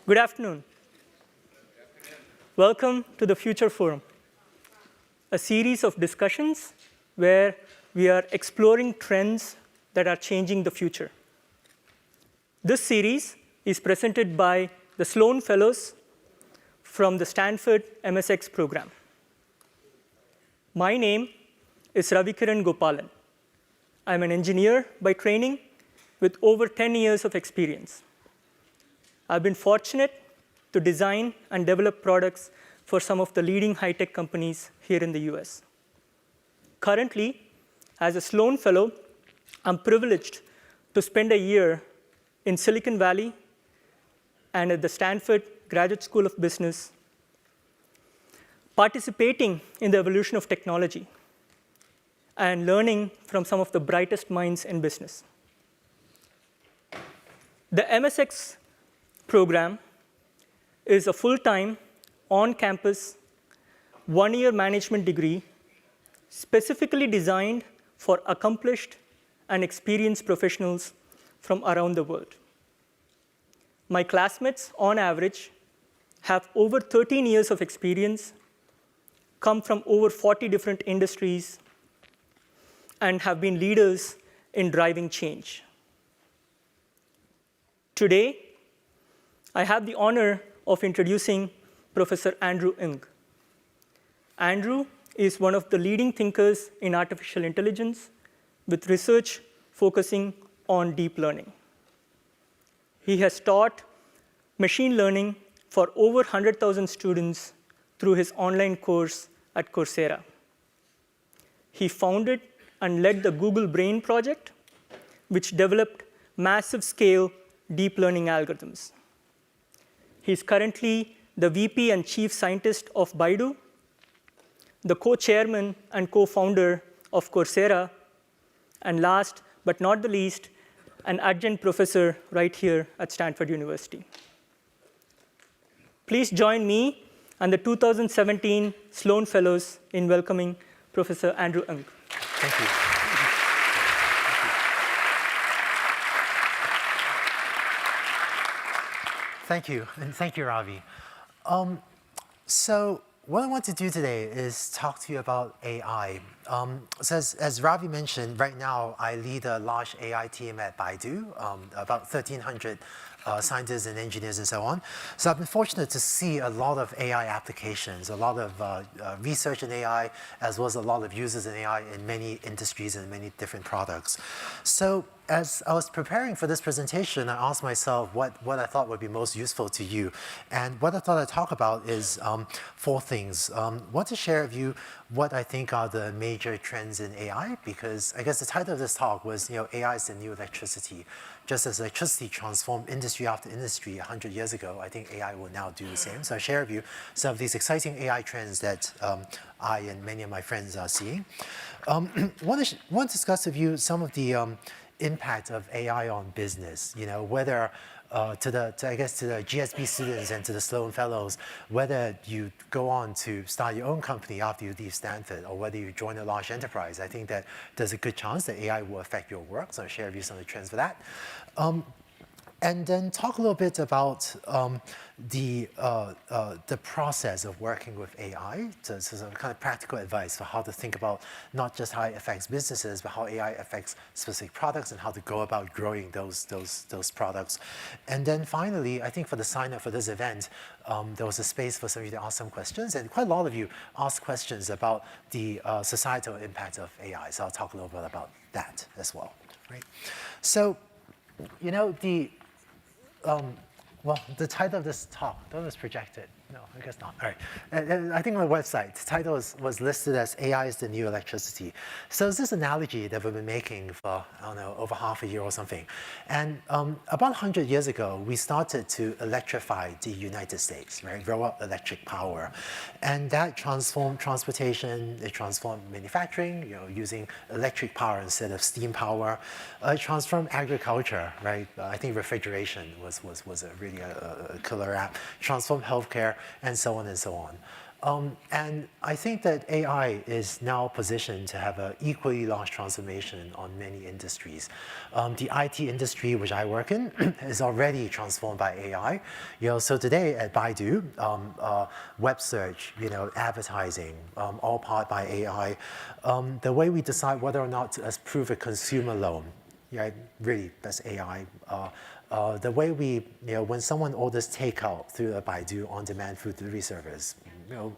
Good afternoon. Welcome to the Future Forum, a series of discussions where we are exploring trends that are changing the future. This series is presented by the Sloan Fellows from the Stanford MSX program. My name is Ravikiran Gopalan. I'm an engineer by training with over 10 years of experience. I've been fortunate to design and develop products for some of the leading high-tech companies here in the US. Currently, as a Sloan Fellow, I'm privileged to spend a year in Silicon Valley and at the Stanford Graduate School of Business, participating in the evolution of technology and learning from some of the brightest minds in business. The MSX program is a full-time, on-campus, one-year management degree specifically designed for accomplished and experienced professionals from around the world. My classmates, on average, have over 13 years of experience, come from over 40 different industries, and have been leaders in driving change. Today, I have the honor of introducing Professor Andrew Ng. Andrew is one of the leading thinkers in artificial intelligence with research focusing on deep learning. He has taught machine learning for over 100,000 students through his online course at Coursera. He founded and led the Google Brain project, which developed massive-scale deep learning algorithms. He's currently the VP and Chief Scientist of Baidu, the co-chairman and co-founder of Coursera, and last but not the least, an adjunct professor right here at Stanford University. Please join me and the 2017 Sloan Fellows in welcoming Professor Andrew Ng. Thank you. Thank you, and thank you, Ravi. So what I want to do today is talk to you about AI. So as Ravi mentioned, right now I lead a large AI team at Baidu, about 1,300 scientists and engineers and so on. So I've been fortunate to see a lot of AI applications, a lot of research in AI, as well as a lot of users in AI in many industries and many different products. So as I was preparing for this presentation, I asked myself what I thought would be most useful to you. And what I thought I'd talk about is four things. I want to share with you what I think are the major trends in AI, because I guess the title of this talk was, AI is the new electricity. Just as electricity transformed industry after industry 100 years ago, I think AI will now do the same. So I share with you some of these exciting AI trends that I and many of my friends are seeing. Want to discuss with you some of the impact of AI on business, whether to the GSB students and to the Sloan Fellows, whether you go on to start your own company after you leave Stanford, or whether you join a large enterprise. I think that there's a good chance that AI will affect your work, so I'll share with you some of the trends for that. And then talk a little bit about the process of working with AI, so some kind of practical advice for how to think about not just how it affects businesses, but how AI affects specific products and how to go about growing those products. And then finally, I think for the sign up for this event, there was a space for some of you to ask some questions, and quite a lot of you asked questions about the societal impact of AI. So I'll talk a little bit about that as well. Right? So, the title of this talk, that was projected. No, I guess not. All right. And I think on the website, the title was listed as AI is the new electricity. So it's this analogy that we've been making for, I don't know, over half a year or something. And about 100 years ago, we started to electrify the United States, right? Grow up electric power. And that transformed transportation, it transformed manufacturing, using electric power instead of steam power. It transformed agriculture, right? I think refrigeration was really a killer app. Transformed healthcare, and so on and so on. And I think that AI is now positioned to have an equally large transformation on many industries. The IT industry, which I work in, is already transformed by AI. So today at Baidu, web search, advertising, all powered by AI. The way we decide whether or not to approve a consumer loan, really, that's AI. The way when someone orders takeout through a Baidu on-demand food delivery service,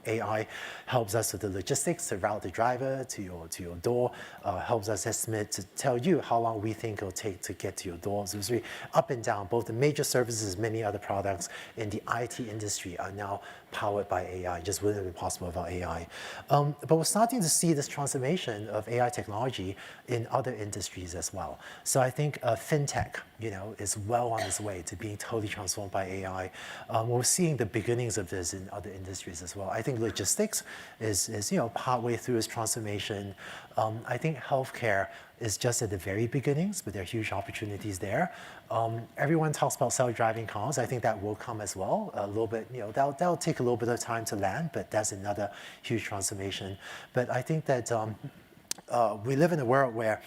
AI helps us with the logistics to route the driver to your door, helps us estimate to tell you how long we think it'll take to get to your door. So it's really up and down. Both the major services, many other products in the IT industry are now powered by AI. Just wouldn't have been possible without AI. But we're starting to see this transformation of AI technology in other industries as well. So I think fintech, is well on its way to being totally transformed by AI. We're seeing the beginnings of this in other industries as well. I think logistics is partway through its transformation. I think healthcare is just at the very beginnings, but there are huge opportunities there. Everyone talks about self-driving cars. I think that will come as well. A little bit, that'll take a little bit of time to land, but that's another huge transformation. But I think that we live in a world where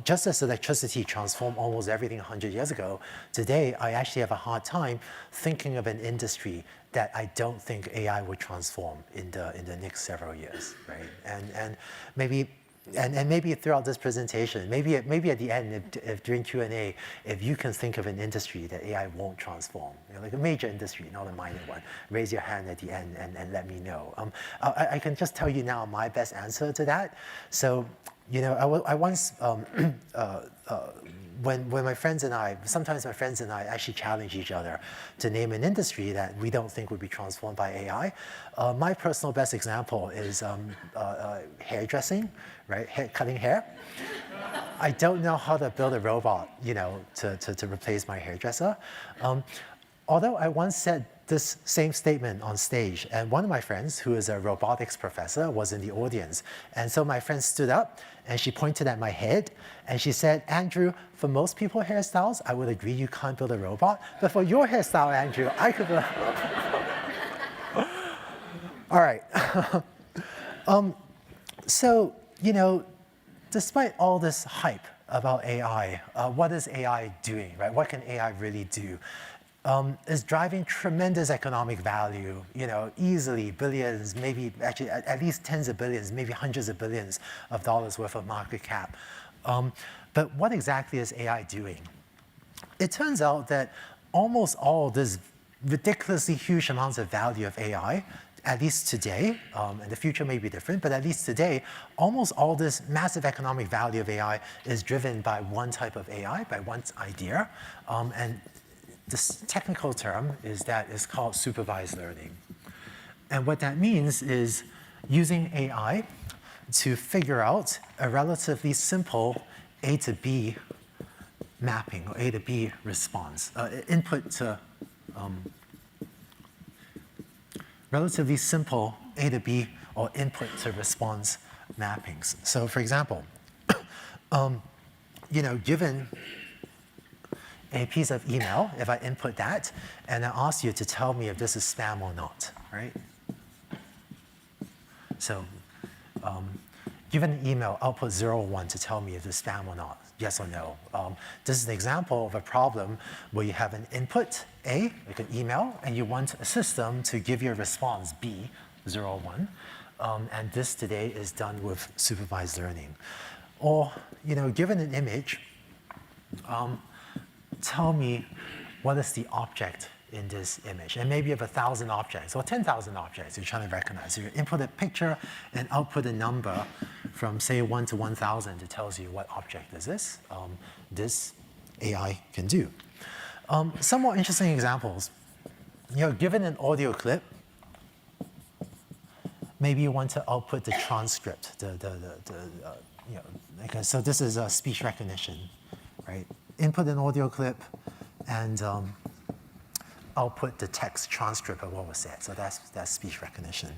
just as electricity transformed almost everything 100 years ago, today I actually have a hard time thinking of an industry that I don't think AI would transform in the next several years, right? And maybe throughout this presentation, maybe at the end, if during Q&A, if you can think of an industry that AI won't transform, like a major industry, not a minor one, raise your hand at the end and let me know. I can just tell you now my best answer to that. So, I once, when my friends and I, sometimes my friends and I actually challenge each other to name an industry that we don't think would be transformed by AI. My personal best example is hairdressing, right? Cutting hair. I don't know how to build a robot, to replace my hairdresser. Although I once said this same statement on stage, and one of my friends, who is a robotics professor, was in the audience. And so my friend stood up, and she pointed at my head, and she said, Andrew, for most people hairstyles, I would agree you can't build a robot, but for your hairstyle, Andrew, I could build All right. So, despite all this hype about AI, what is AI doing, right? What can AI really do? Is driving tremendous economic value, easily billions, maybe actually at least tens of billions, maybe hundreds of billions of dollars worth of market cap. But what exactly is AI doing? It turns out that almost all this ridiculously huge amounts of value of AI, at least today, and the future may be different, but at least today, almost all this massive economic value of AI is driven by one type of AI, by one idea. And this technical term is called supervised learning. And what that means is using AI to figure out a relatively simple A to B mapping or A to B response, input to relatively simple A to B or input to response mappings. So for example, given a piece of email, if I input that, and I ask you to tell me if this is spam or not, right? So given an email, output 0 or 1 to tell me if it's spam or not, yes or no. This is an example of a problem where you have an input, A, like an email, and you want a system to give you a response, B, 0 or 1. And this today is done with supervised learning. Or, given an image, tell me what is the object in this image. And maybe you have 1,000 objects or 10,000 objects you're trying to recognize. So you input a picture and output a number from, say, 1 to 1,000 that tells you what object is this. This AI can do. Some more interesting examples. Given an audio clip, maybe you want to output the transcript. So this is speech recognition, right? Input an audio clip and output the text transcript of what was said. So that's speech recognition.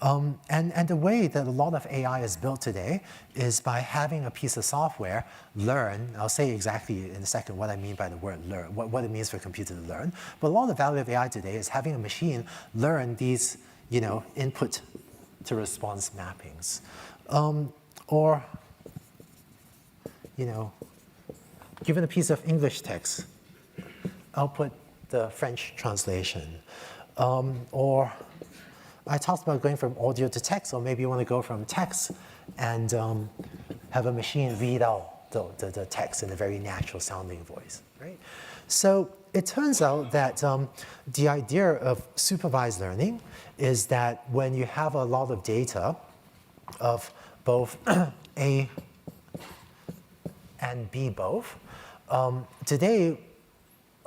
And the way that a lot of AI is built today is by having a piece of software learn. I'll say exactly in a second what I mean by the word learn, what it means for a computer to learn. But a lot of the value of AI today is having a machine learn these input to response mappings. Or, given a piece of English text, output the French translation. Or I talked about going from audio to text, or maybe you want to go from text and have a machine read out the text in a very natural sounding voice, right? So it turns out that the idea of supervised learning is that when you have a lot of data of both A and B both, today,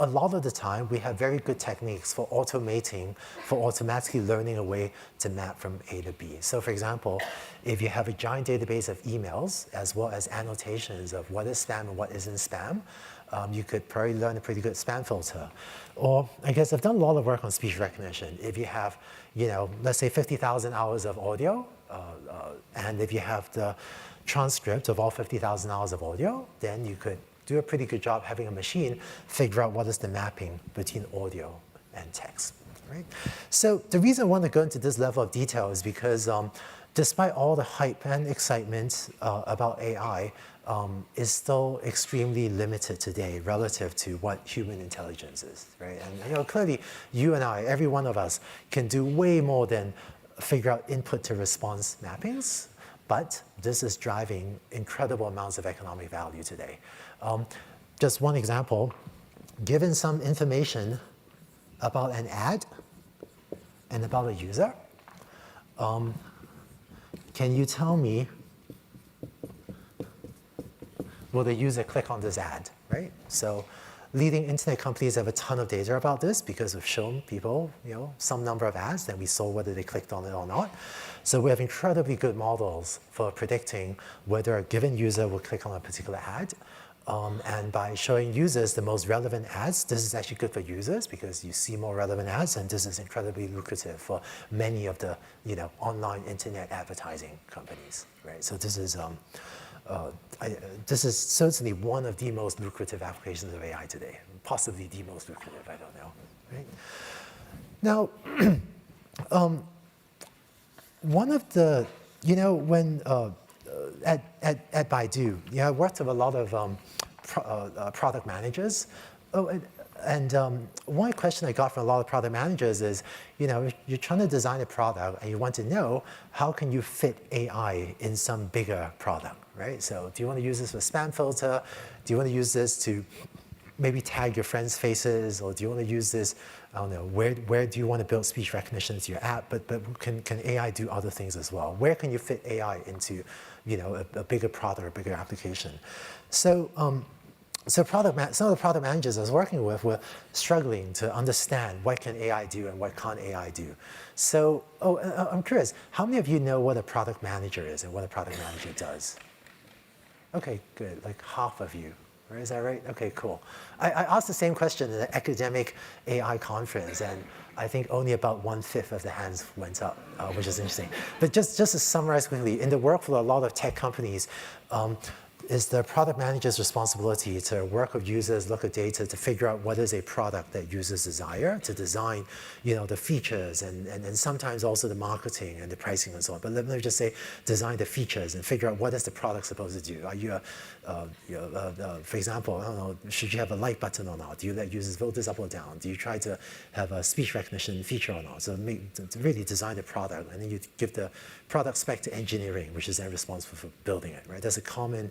a lot of the time, we have very good techniques for automatically learning a way to map from A to B. So for example, if you have a giant database of emails, as well as annotations of what is spam and what isn't spam, you could probably learn a pretty good spam filter. Or I guess I've done a lot of work on speech recognition. If you have, let's say 50,000 hours of audio, and if you have the transcript of all 50,000 hours of audio, then you could do a pretty good job having a machine figure out what is the mapping between audio and text, right? So the reason I want to go into this level of detail is because despite all the hype and excitement about AI, is still extremely limited today relative to what human intelligence is, right? And clearly, you and I, every one of us, can do way more than figure out input to response mappings, but this is driving incredible amounts of economic value today. Just one example, given some information about an ad and about a user, can you tell me, will the user click on this ad, right? So leading internet companies have a ton of data about this because we've shown people, some number of ads, then we saw whether they clicked on it or not. So we have incredibly good models for predicting whether a given user will click on a particular ad. And by showing users the most relevant ads, this is actually good for users because you see more relevant ads, and this is incredibly lucrative for many of the online internet advertising companies, right? So this is certainly one of the most lucrative applications of AI today, possibly the most lucrative, I don't know, right? Now, one of the, when at Baidu, I worked with a lot of product managers. And one question I got from a lot of product managers is, you're trying to design a product and you want to know how can you fit AI in some bigger product, right? So do you want to use this for spam filter? Do you want to use this to maybe tag your friends' faces? Or do you want to use this, I don't know, where do you want to build speech recognition into your app? But can AI do other things as well? Where can you fit AI into a bigger product or a bigger application? So some of the product managers I was working with were struggling to understand what can AI do and what can't AI do. So, I'm curious, how many of you know what a product manager is and what a product manager does? Okay, good, like half of you. Right, is that right? Okay, cool. I asked the same question at an academic AI conference, and I think only about 1/5 of the hands went up, which is interesting. But just to summarize quickly, in the workflow, a lot of tech companies, is the product manager's responsibility to work with users, look at data, to figure out what is a product that users desire, to design, the features and sometimes also the marketing and the pricing and so on. But let me just say, design the features and figure out what is the product supposed to do. Are you, for example, I don't know, should you have a like button or not? Do you let users vote this up or down? Do you try to have a speech recognition feature or not? So to really design the product, and then you give the product spec to engineering, which is then responsible for building it, right? There's a common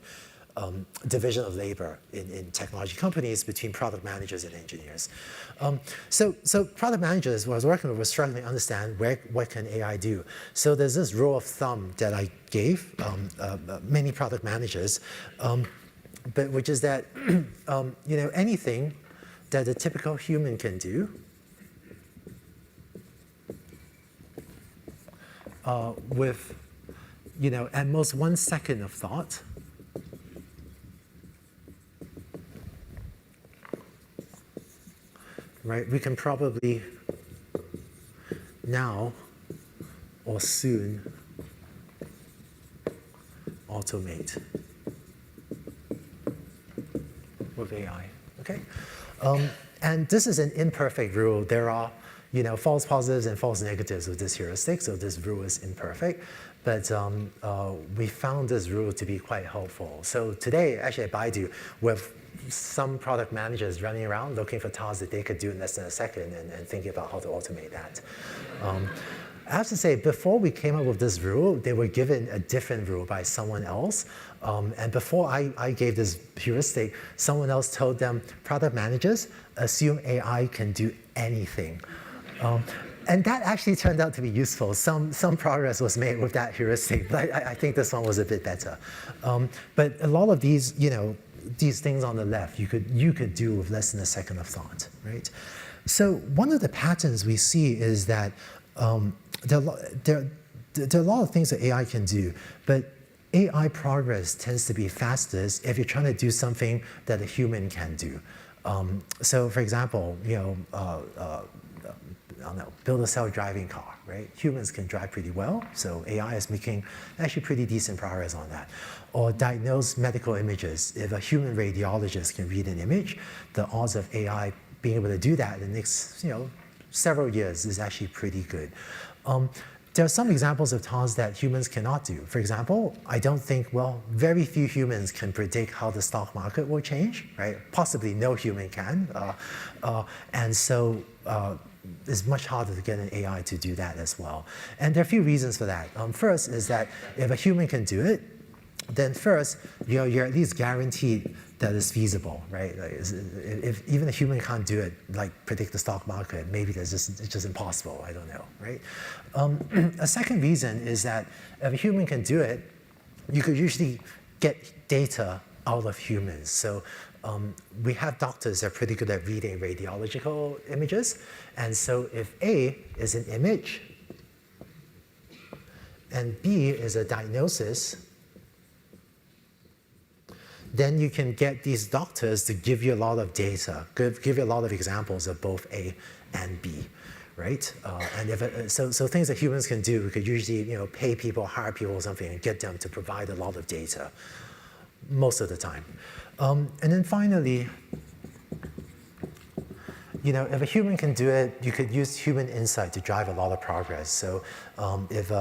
division of labor in technology companies between product managers and engineers. So product managers, who I was working with, were struggling to understand what can AI do. So there's this rule of thumb that I gave many product managers, but which is that anything that a typical human can do with at most 1 second of thought, right? We can probably now or soon automate with AI, okay? And this is an imperfect rule. There are false positives and false negatives of this heuristic, so this rule is imperfect. But we found this rule to be quite helpful. So today, actually at Baidu, we have some product managers running around looking for tasks that they could do in less than a second and thinking about how to automate that. I have to say, before we came up with this rule, they were given a different rule by someone else. And before I gave this heuristic, someone else told them, product managers, assume AI can do anything. And that actually turned out to be useful. Some progress was made with that heuristic, but I think this one was a bit better. But a lot of these, these things on the left, you could do with less than a second of thought, right? So one of the patterns we see is that there are a lot of things that AI can do, but AI progress tends to be fastest if you're trying to do something that a human can do. So for example, I don't know, build a self-driving car, right? Humans can drive pretty well, so AI is making actually pretty decent progress on that. Or diagnose medical images. If a human radiologist can read an image, the odds of AI being able to do that in the next, several years is actually pretty good. There are some examples of tasks that humans cannot do. For example, I don't think, very few humans can predict how the stock market will change, right? Possibly no human can. And so it's much harder to get an AI to do that as well. And there are a few reasons for that. First is that if a human can do it, then first, you're at least guaranteed that it's feasible, right? Like if even a human can't do it, like predict the stock market, maybe it's just impossible, I don't know, right? A second reason is that if a human can do it, you could usually get data out of humans. So we have doctors that are pretty good at reading radiological images. And so if A is an image, and B is a diagnosis, then you can get these doctors to give you a lot of data, give you a lot of examples of both A and B, right? And so things that humans can do, we could usually pay people, hire people or something, and get them to provide a lot of data, most of the time. And then finally, if a human can do it, you could use human insight to drive a lot of progress. So if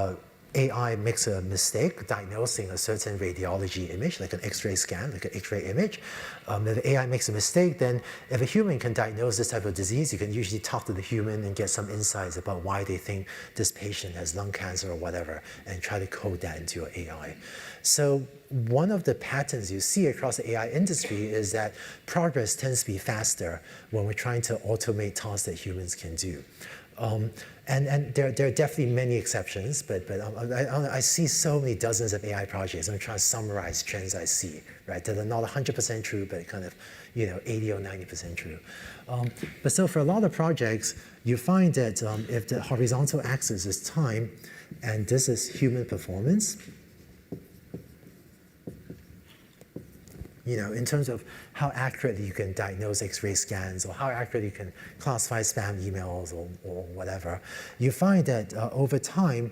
AI makes a mistake diagnosing a certain radiology image, like an X-ray scan, like an X-ray image. If AI makes a mistake, then if a human can diagnose this type of disease, you can usually talk to the human and get some insights about why they think this patient has lung cancer or whatever, and try to code that into your AI. So one of the patterns you see across the AI industry is that progress tends to be faster when we're trying to automate tasks that humans can do. And there are definitely many exceptions, but I see so many dozens of AI projects. I'm trying to summarize trends I see, right? That are not 100% true, but kind of 80 or 90% true. But so for a lot of projects, you find that if the horizontal axis is time, and this is human performance, in terms of how accurately you can diagnose X-ray scans or how accurately you can classify spam emails or whatever, you find that over time,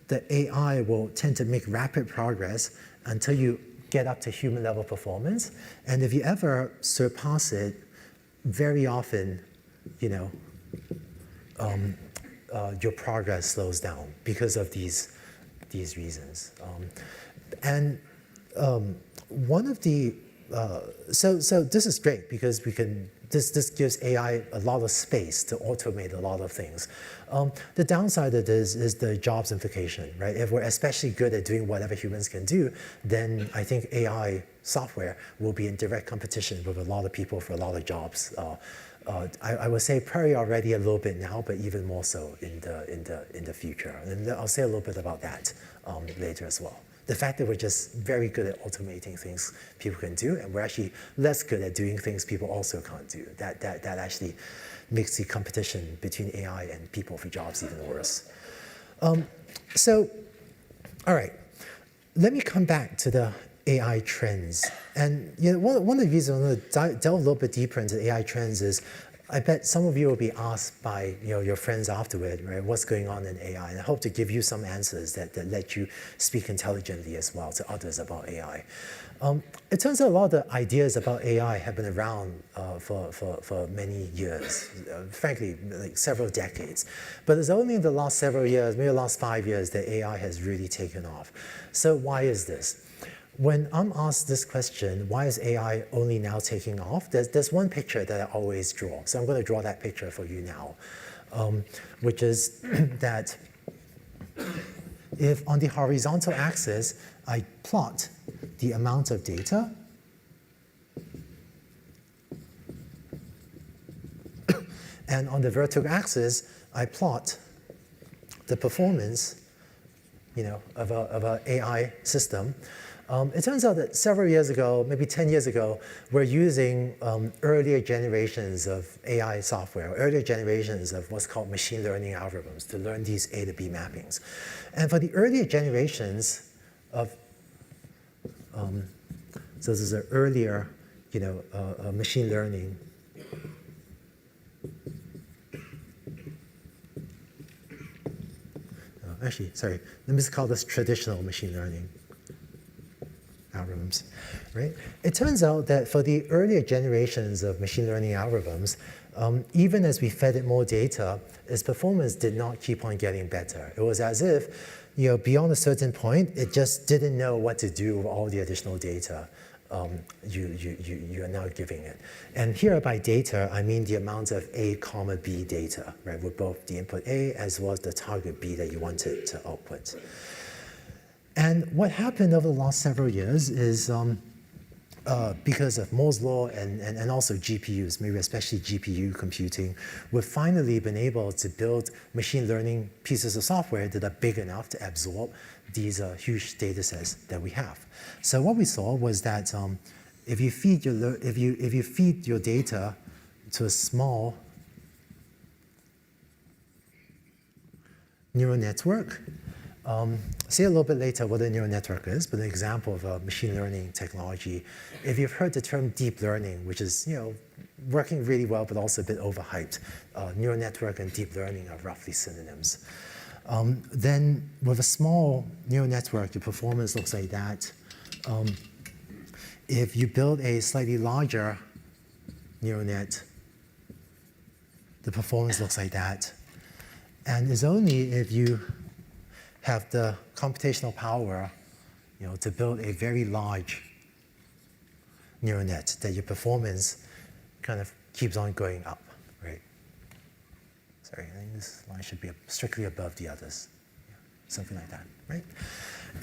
the AI will tend to make rapid progress until you get up to human level performance. And if you ever surpass it, very often, your progress slows down because of these reasons. One of the so this is great because this gives AI a lot of space to automate a lot of things. The downside of this is the jobs implication, right? If we're especially good at doing whatever humans can do, then I think AI software will be in direct competition with a lot of people for a lot of jobs. I would say probably already a little bit now, but even more so in the future. And I'll say a little bit about that later as well. The fact that we're just very good at automating things people can do, and we're actually less good at doing things people also can't do. That actually makes the competition between AI and people for jobs even worse. So, all right, let me come back to the AI trends. And one of the reasons I want to delve a little bit deeper into AI trends is I bet some of you will be asked by your friends afterward, right, what's going on in AI, and I hope to give you some answers that let you speak intelligently as well to others about AI. It turns out a lot of the ideas about AI have been around for many years, frankly, like several decades. But it's only in the last several years, maybe the last 5 years, that AI has really taken off. So why is this? When I'm asked this question, why is AI only now taking off? There's one picture that I always draw. So I'm going to draw that picture for you now, which is that if on the horizontal axis, I plot the amount of data, and on the vertical axis, I plot the performance, of an AI system. It turns out that several years ago, maybe 10 years ago, we're using earlier generations of AI software, earlier generations of what's called machine learning algorithms to learn these A to B mappings. And for the earlier generations of, so this is an earlier, machine learning. Actually, sorry, let me just call this traditional machine learning algorithms, right? It turns out that for the earlier generations of machine learning algorithms, even as we fed it more data, its performance did not keep on getting better. It was as if, beyond a certain point, it just didn't know what to do with all the additional data you are now giving it. And here by data, I mean the amount of A, B data, right, with both the input A as well as the target B that you wanted to output. And what happened over the last several years is because of Moore's law and also GPUs, maybe especially GPU computing, we've finally been able to build machine learning pieces of software that are big enough to absorb these huge data sets that we have. So what we saw was that if you feed your data to a small neural network, see a little bit later what a neural network is, but an example of a machine learning technology. If you've heard the term deep learning, which is working really well but also a bit overhyped, neural network and deep learning are roughly synonyms. Then with a small neural network, the performance looks like that. If you build a slightly larger neural net, the performance looks like that. And it's only if you have the computational power, to build a very large neural net that your performance kind of keeps on going up, right? Sorry, I think this line should be strictly above the others, something like that, right?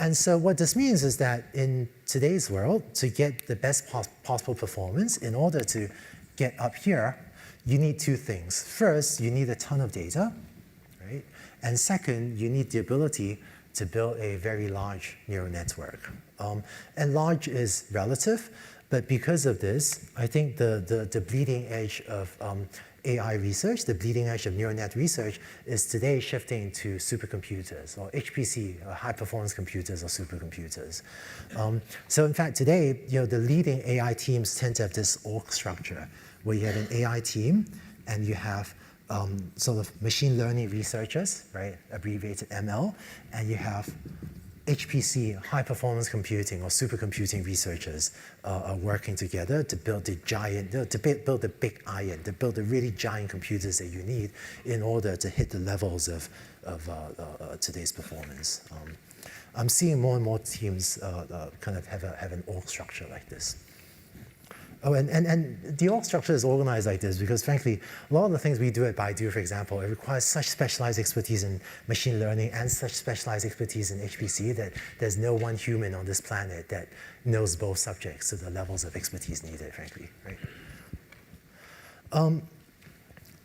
And so what this means is that in today's world, to get the best possible performance, in order to get up here, you need two things. First, you need a ton of data, right? And second, you need the ability to build a very large neural network. And large is relative, but because of this, I think the bleeding edge of AI research, the bleeding edge of neural net research is today shifting to supercomputers, or HPC, or high performance computers or supercomputers. So in fact, today, the leading AI teams tend to have this org structure, where you have an AI team, and you have sort of machine learning researchers, right, abbreviated ML, and you have HPC, high performance computing or supercomputing researchers are working together to build the build the big iron, to build the really giant computers that you need in order to hit the levels of today's performance. I'm seeing more and more teams kind of have an org structure like this. Oh, and the org structure is organized like this because, frankly, a lot of the things we do at Baidu, for example, it requires such specialized expertise in machine learning and such specialized expertise in HPC that there's no one human on this planet that knows both subjects to the levels of expertise needed, frankly, right?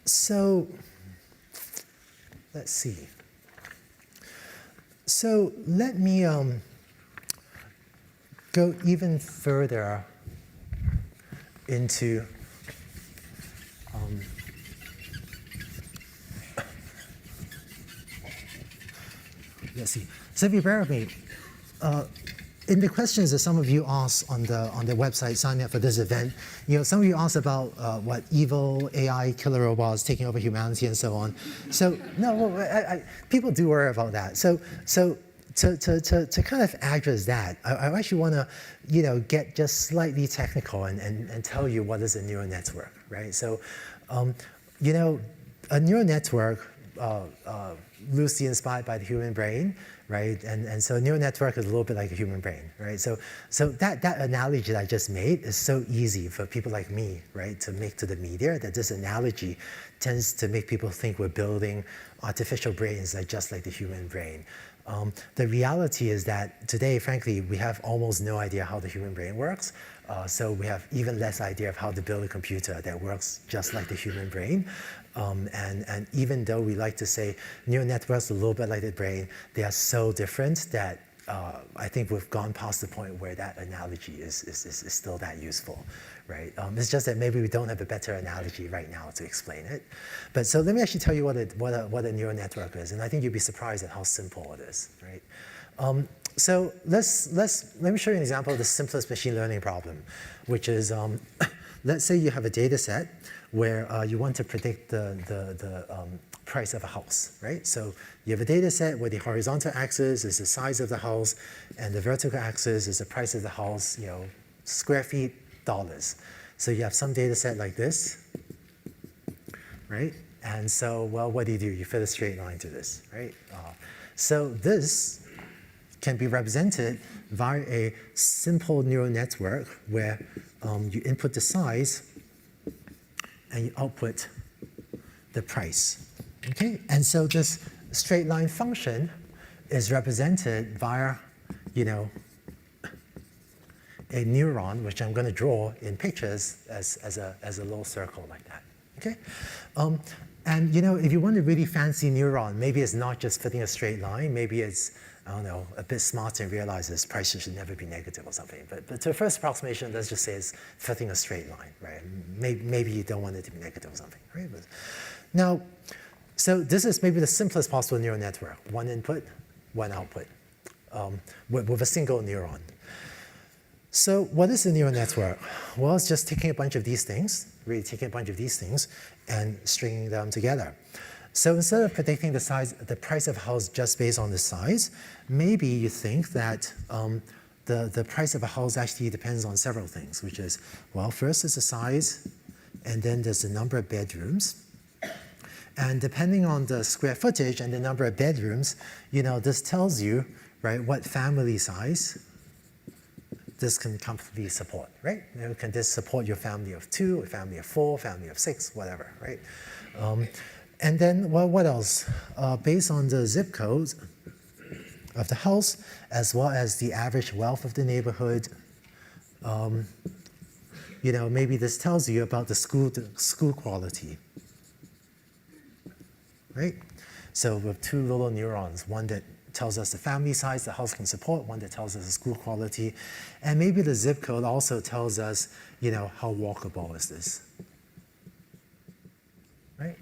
So let's see. So let me go even further into let's see. So if you bear with me, in the questions that some of you asked on the website signing up for this event, some of you asked about what evil AI killer robots taking over humanity and so on. So no, people do worry about that. So to kind of address that, I actually want to get just slightly technical and tell you what is a neural network, right? So a neural network loosely inspired by the human brain, right? And so a neural network is a little bit like a human brain, right? So that analogy that I just made is so easy for people like me, right, to make to the media, that this analogy tends to make people think we're building artificial brains that just like the human brain. The reality is that today, frankly, we have almost no idea how the human brain works. So we have even less idea of how to build a computer that works just like the human brain. And even though we like to say neural networks are a little bit like the brain, they are so different that I think we've gone past the point where that analogy is still that useful, right? It's just that maybe we don't have a better analogy right now to explain it. But so let me actually tell you what a neural network is, and I think you'll be surprised at how simple it is, right? So let me show you an example of the simplest machine learning problem, which is let's say you have a data set where you want to predict the price of a house, right? So you have a data set where the horizontal axis is the size of the house and the vertical axis is the price of the house, square feet, dollars. So you have some data set like this, right? And so, well, what do? You fit a straight line to this, right? So this can be represented via a simple neural network where you input the size and you output the price, okay? And so this straight line function is represented via, a neuron, which I'm going to draw in pictures as a little circle like that, okay? And if you want a really fancy neuron, maybe it's not just fitting a straight line, maybe it's, I don't know, a bit smarter and realizes prices should never be negative or something. But to a first approximation, let's just say it's fitting a straight line, right? Maybe you don't want it to be negative or something, right? But now, so this is maybe the simplest possible neural network. One input, one output, with a single neuron. So what is a neural network? Well, it's just taking a bunch of these things, really taking a bunch of these things and stringing them together. So instead of predicting the price of a house just based on the size, maybe you think that the price of a house actually depends on several things, which is, well, first is the size, and then there's the number of bedrooms. And depending on the square footage and the number of bedrooms, this tells you, right, what family size this can comfortably support, right? Can this support your family of 2, a family of 4, family of 6, whatever, right? And then, well, what else? Based on the zip code of the house, as well as the average wealth of the neighborhood, maybe this tells you about the school quality, right? So with 2 little neurons, one that tells us the family size the house can support, one that tells us the school quality, and maybe the zip code also tells us, how walkable is this, right?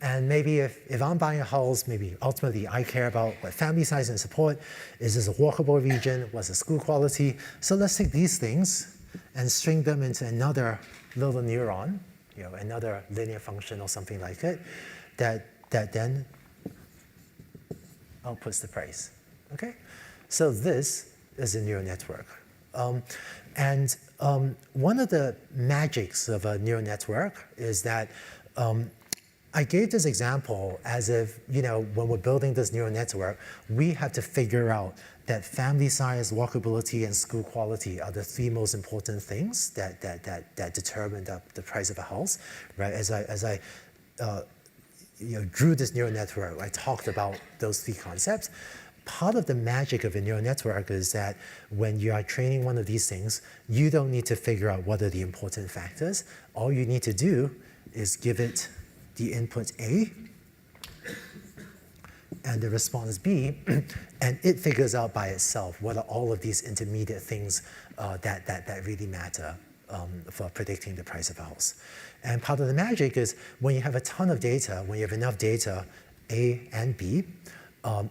And maybe if I'm buying a house, maybe ultimately I care about what family size and support. Is this a walkable region? What's the school quality? So let's take these things and string them into another little neuron, another linear function or something like it, that then outputs the price, okay? So this is a neural network. And one of the magics of a neural network is that I gave this example as if, when we're building this neural network, we have to figure out that family size, walkability, and school quality are the 3 most important things that determine the price of a house, right? As I drew this neural network, I talked about those 3 concepts. Part of the magic of a neural network is that when you are training one of these things, you don't need to figure out what are the important factors. All you need to do is give it the input A and the response B, and it figures out by itself what are all of these intermediate things that really matter for predicting the price of a house. And part of the magic is when you have a ton of data, when you have enough data, A and B,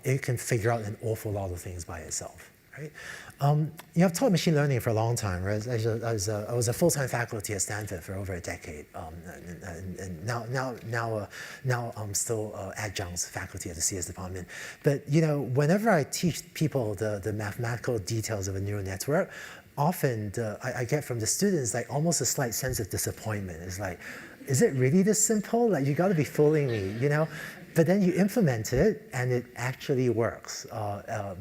it can figure out an awful lot of things by itself, right? I've taught machine learning for a long time, right? I was a full-time faculty at Stanford for over a decade, and now I'm still adjunct faculty at the CS department. But whenever I teach people the mathematical details of a neural network, often I get from the students like almost a slight sense of disappointment. It's like, is it really this simple? Like, you got to be fooling me, But then you implement it, and it actually works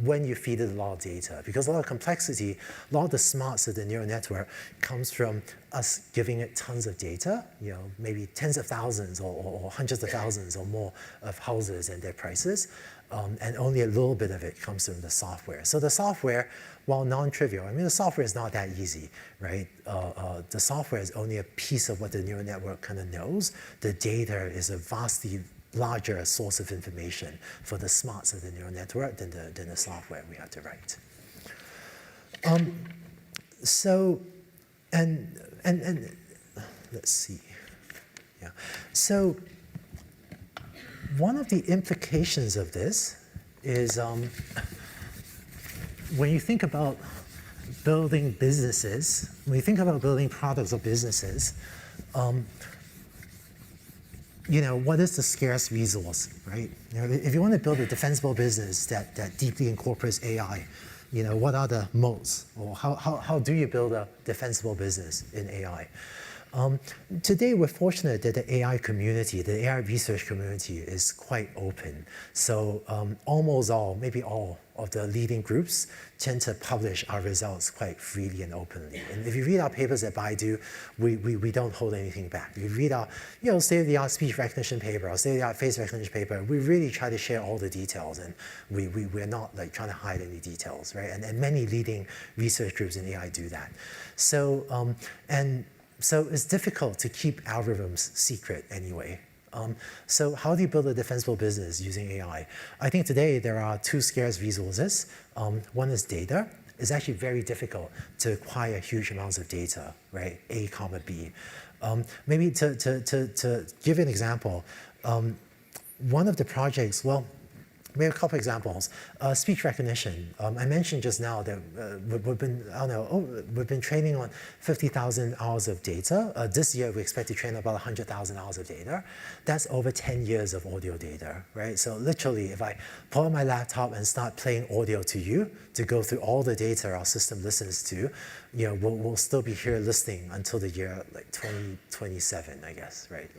when you feed it a lot of data. Because a lot of complexity, a lot of the smarts of the neural network comes from us giving it tons of data, maybe tens of thousands or hundreds of thousands or more of houses and their prices. And only a little bit of it comes from the software. So the software, while non-trivial, the software is not that easy, right? The software is only a piece of what the neural network kind of knows. The data is a vastly larger source of information for the smarts of the neural network than the software we have to write. And let's see. Yeah. So one of the implications of this is when you think about building businesses, when you think about building products or businesses, what is the scarce resource, right? If you want to build a defensible business that deeply incorporates AI, what are the moats? Or how do you build a defensible business in AI? Today, we're fortunate that the AI community, the AI research community, is quite open. So almost all, maybe all of the leading groups tend to publish our results quite freely and openly. And if you read our papers at Baidu, we don't hold anything back. If you read our state-of-the-art speech recognition paper, or state-of-the-art face recognition paper, we really try to share all the details, and we're not like trying to hide any details, right? And many leading research groups in AI do that. So So it's difficult to keep algorithms secret anyway. So how do you build a defensible business using AI? I think today there are two scarce resources. One is data. It's actually very difficult to acquire huge amounts of data, right? A comma B. Maybe to give an example, one of the projects, maybe a couple examples. Speech recognition. I mentioned just now that we've been training on 50,000 hours of data. This year, we expect to train about 100,000 hours of data. That's over 10 years of audio data, right? So literally, if I pull out my laptop and start playing audio to you to go through all the data our system listens to, we'll still be here listening until the year like 2027, I guess, right?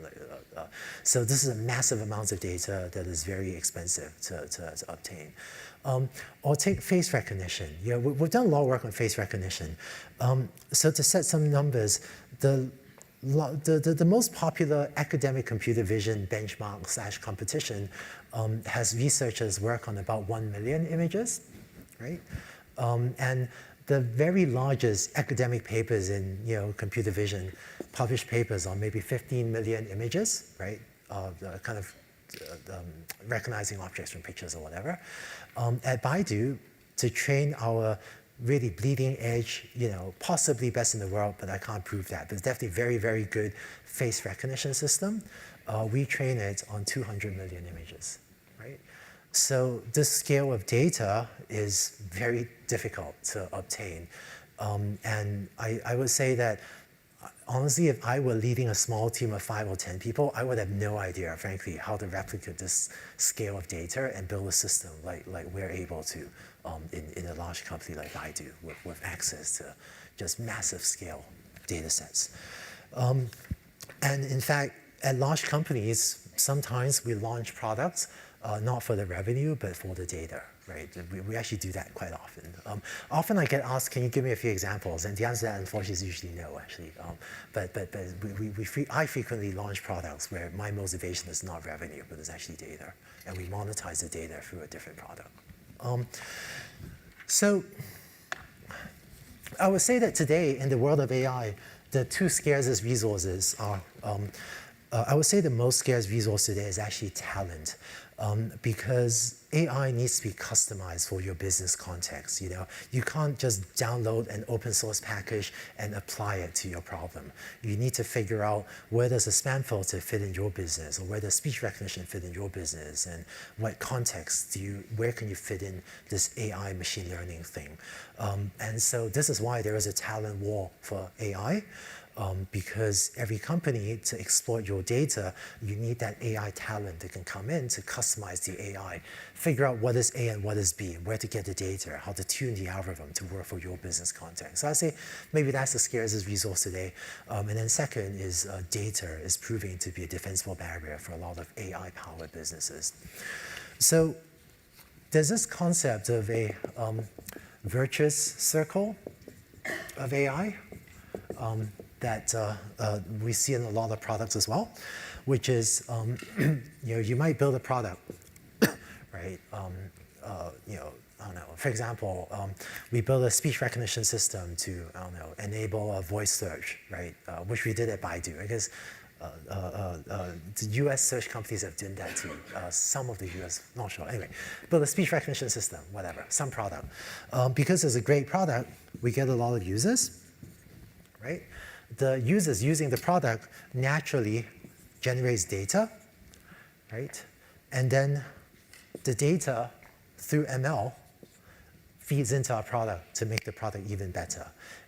So this is a massive amount of data that is very expensive to obtain. Or take face recognition. We've done a lot of work on face recognition. So to set some numbers, the most popular academic computer vision benchmark / competition has researchers work on about 1 million images, right? And the very largest academic papers in computer vision published papers on maybe 15 million images, right? Kind of recognizing objects from pictures or whatever. At Baidu, to train our really bleeding edge, possibly best in the world, but I can't prove that, but it's definitely very, very good face recognition system. We train it on 200 million images, right? So this scale of data is very difficult to obtain. And I would say that, honestly, if I were leading a small team of 5 or 10 people, I would have no idea, frankly, how to replicate this scale of data and build a system like we're able to in a large company like Baidu with access to just massive scale data sets. And in fact, at large companies, sometimes we launch products not for the revenue, but for the data, right? We actually do that quite often. Often I get asked, can you give me a few examples? And the answer to that, unfortunately, is usually no, actually. I frequently launch products where my motivation is not revenue, but it's actually data. And we monetize the data through a different product. So I would say that today, in the world of AI, the two scarcest resources are I would say the most scarce resource today is actually talent. because AI needs to be customized for your business context. You can't just download an open source package and apply it to your problem. You need to figure out where does a spam filter fit in your business, or where does speech recognition fit in your business, and what context where can you fit in this AI machine learning thing. And so this is why there is a talent war for AI. Because every company, to exploit your data, you need that AI talent that can come in to customize the AI, figure out what is A and what is B, where to get the data, how to tune the algorithm to work for your business context. So I say maybe that's the scarcest resource today. And then second is data is proving to be a defensible barrier for a lot of AI-powered businesses. So there's this concept of a virtuous circle of AI. That we see in a lot of products as well, which is you might build a product, right? I don't know. For example, we built a speech recognition system to enable a voice search, right? Which we did at Baidu, because the U.S. search companies have done that too. Some of the U.S. not sure. Anyway, build a speech recognition system, whatever, some product. Because it's a great product, we get a lot of users, right? The users using the product naturally generates data, right? And then the data through ML feeds into our product to make the product even better.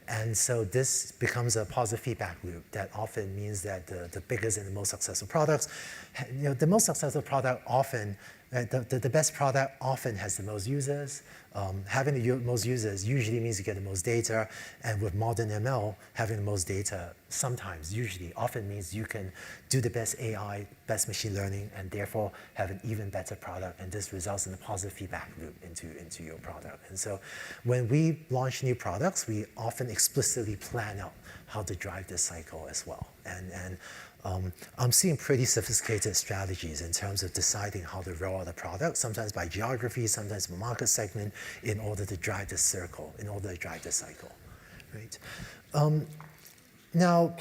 And so this becomes a positive feedback loop that often means that the biggest and the most successful products, the most successful product often, the best product often has the most users. Having the most users usually means you get the most data, and with modern ML, having the most data sometimes, usually, often means you can do the best AI, best machine learning, and therefore have an even better product, and this results in a positive feedback loop into your product. And so when we launch new products, we often explicitly plan out how to drive this cycle as well. And I'm seeing pretty sophisticated strategies in terms of deciding how to roll out a product, sometimes by geography, sometimes by market segment, in order to drive this circle, in order to drive this cycle, right? Now,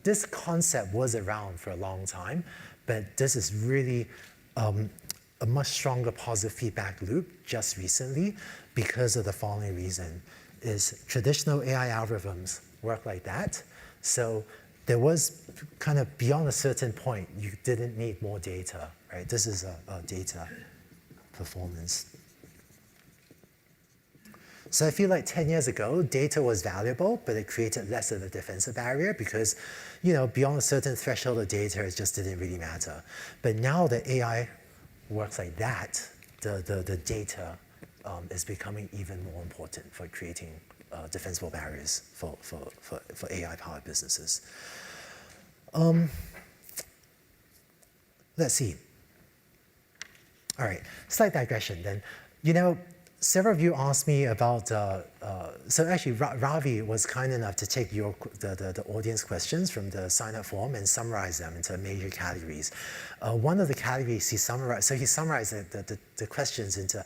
this concept was around for a long time, but this is really a much stronger positive feedback loop just recently because of the following reason, is traditional AI algorithms work like that. So there was kind of beyond a certain point, you didn't need more data, right? This is a data performance. So I feel like 10 years ago, data was valuable, but it created less of a defensive barrier because, beyond a certain threshold of data, it just didn't really matter. But now that AI works like that, the data is becoming even more important for creating defensible barriers for AI-powered businesses. Let's see. All right, slight digression then. Several of you asked me about, so actually Ravi was kind enough to take the audience questions from the sign-up form and summarize them into major categories. One of the categories he summarized the questions into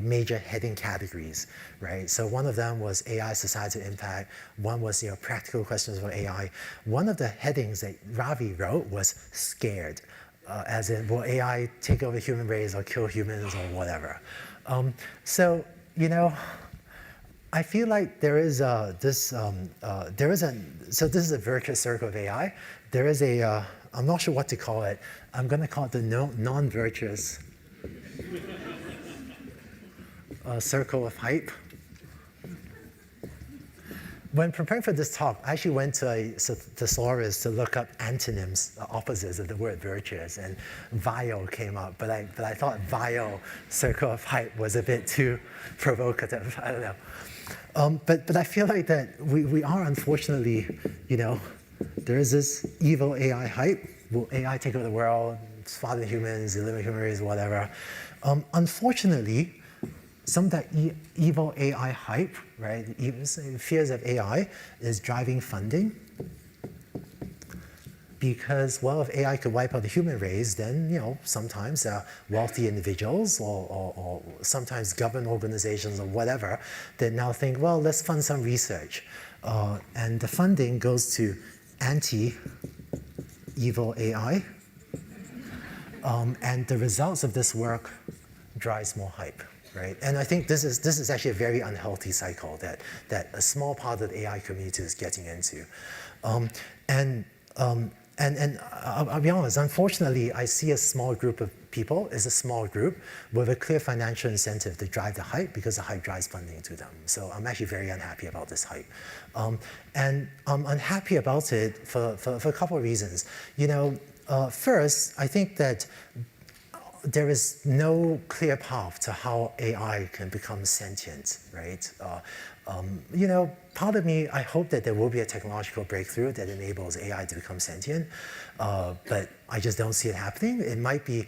major heading categories, right? So one of them was AI societal impact. One was practical questions for AI. One of the headings that Ravi wrote was scared, as in will AI take over the human race or kill humans or whatever. So I feel like there is so this is a virtuous circle of AI. There is I'm not sure what to call it. I'm going to call it the non-virtuous circle of hype. When preparing for this talk, I actually went to a thesaurus to look up antonyms, opposites of the word virtuous, and vile came up, but I thought vile circle of hype was a bit too provocative. I don't know. But I feel like that we are unfortunately, there is this evil AI hype. Will AI take over the world, slaughter humans, eliminate human race, whatever? Unfortunately, some of that evil AI hype, right, fears of AI, is driving funding. Because, well, if AI could wipe out the human race, then, sometimes wealthy individuals or sometimes government organizations or whatever, that now think, well, let's fund some research. And the funding goes to anti-evil AI. And the results of this work drives more hype, right? And I think this is actually a very unhealthy cycle that a small part of the AI community is getting into. And I'll be honest, unfortunately, I see a small group of people, it's a small group, with a clear financial incentive to drive the hype because the hype drives funding to them. So I'm actually very unhappy about this hype. And I'm unhappy about it for a couple of reasons. First, I think that there is no clear path to how AI can become sentient, right? Part of me, I hope that there will be a technological breakthrough that enables AI to become sentient, but I just don't see it happening. It might be,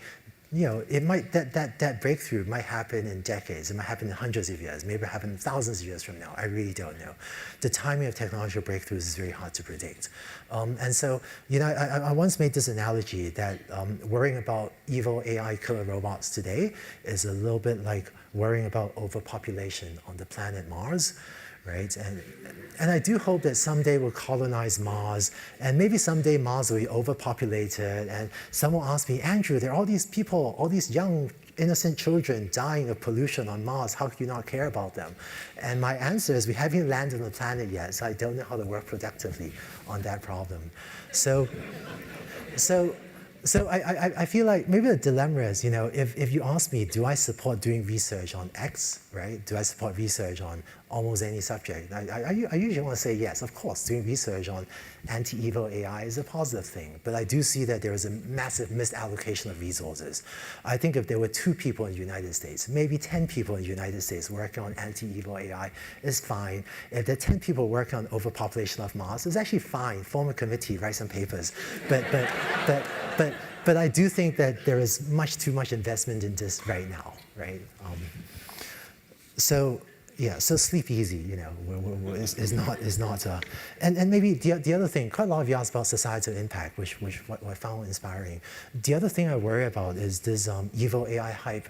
that breakthrough might happen in decades. It might happen in hundreds of years. Maybe it happen thousands of years from now. I really don't know. The timing of technological breakthroughs is very hard to predict. And so, I once made this analogy that worrying about evil AI killer robots today is a little bit like worrying about overpopulation on the planet Mars. Right? And I do hope that someday we'll colonize Mars, and maybe someday Mars will be overpopulated, and someone will ask me, Andrew, there are all these people, all these young, innocent children dying of pollution on Mars. How can you not care about them? And my answer is we haven't landed on the planet yet, so I don't know how to work productively on that problem. So I feel like maybe the dilemma is, if you ask me, do I support doing research on X, right? Do I support research on almost any subject? I usually want to say yes, of course. Doing research on anti-evil AI is a positive thing, but I do see that there is a massive misallocation of resources. I think if there were 2 people in the United States, maybe 10 people in the United States working on anti-evil AI, is fine. If there are 10 people working on overpopulation of Mars, it's actually fine. Form a committee, write some papers. But I do think that there is much too much investment in this right now, right? So sleep easy, is not. And maybe the other thing, quite a lot of you asked about societal impact, which I found inspiring. The other thing I worry about is this evil AI hype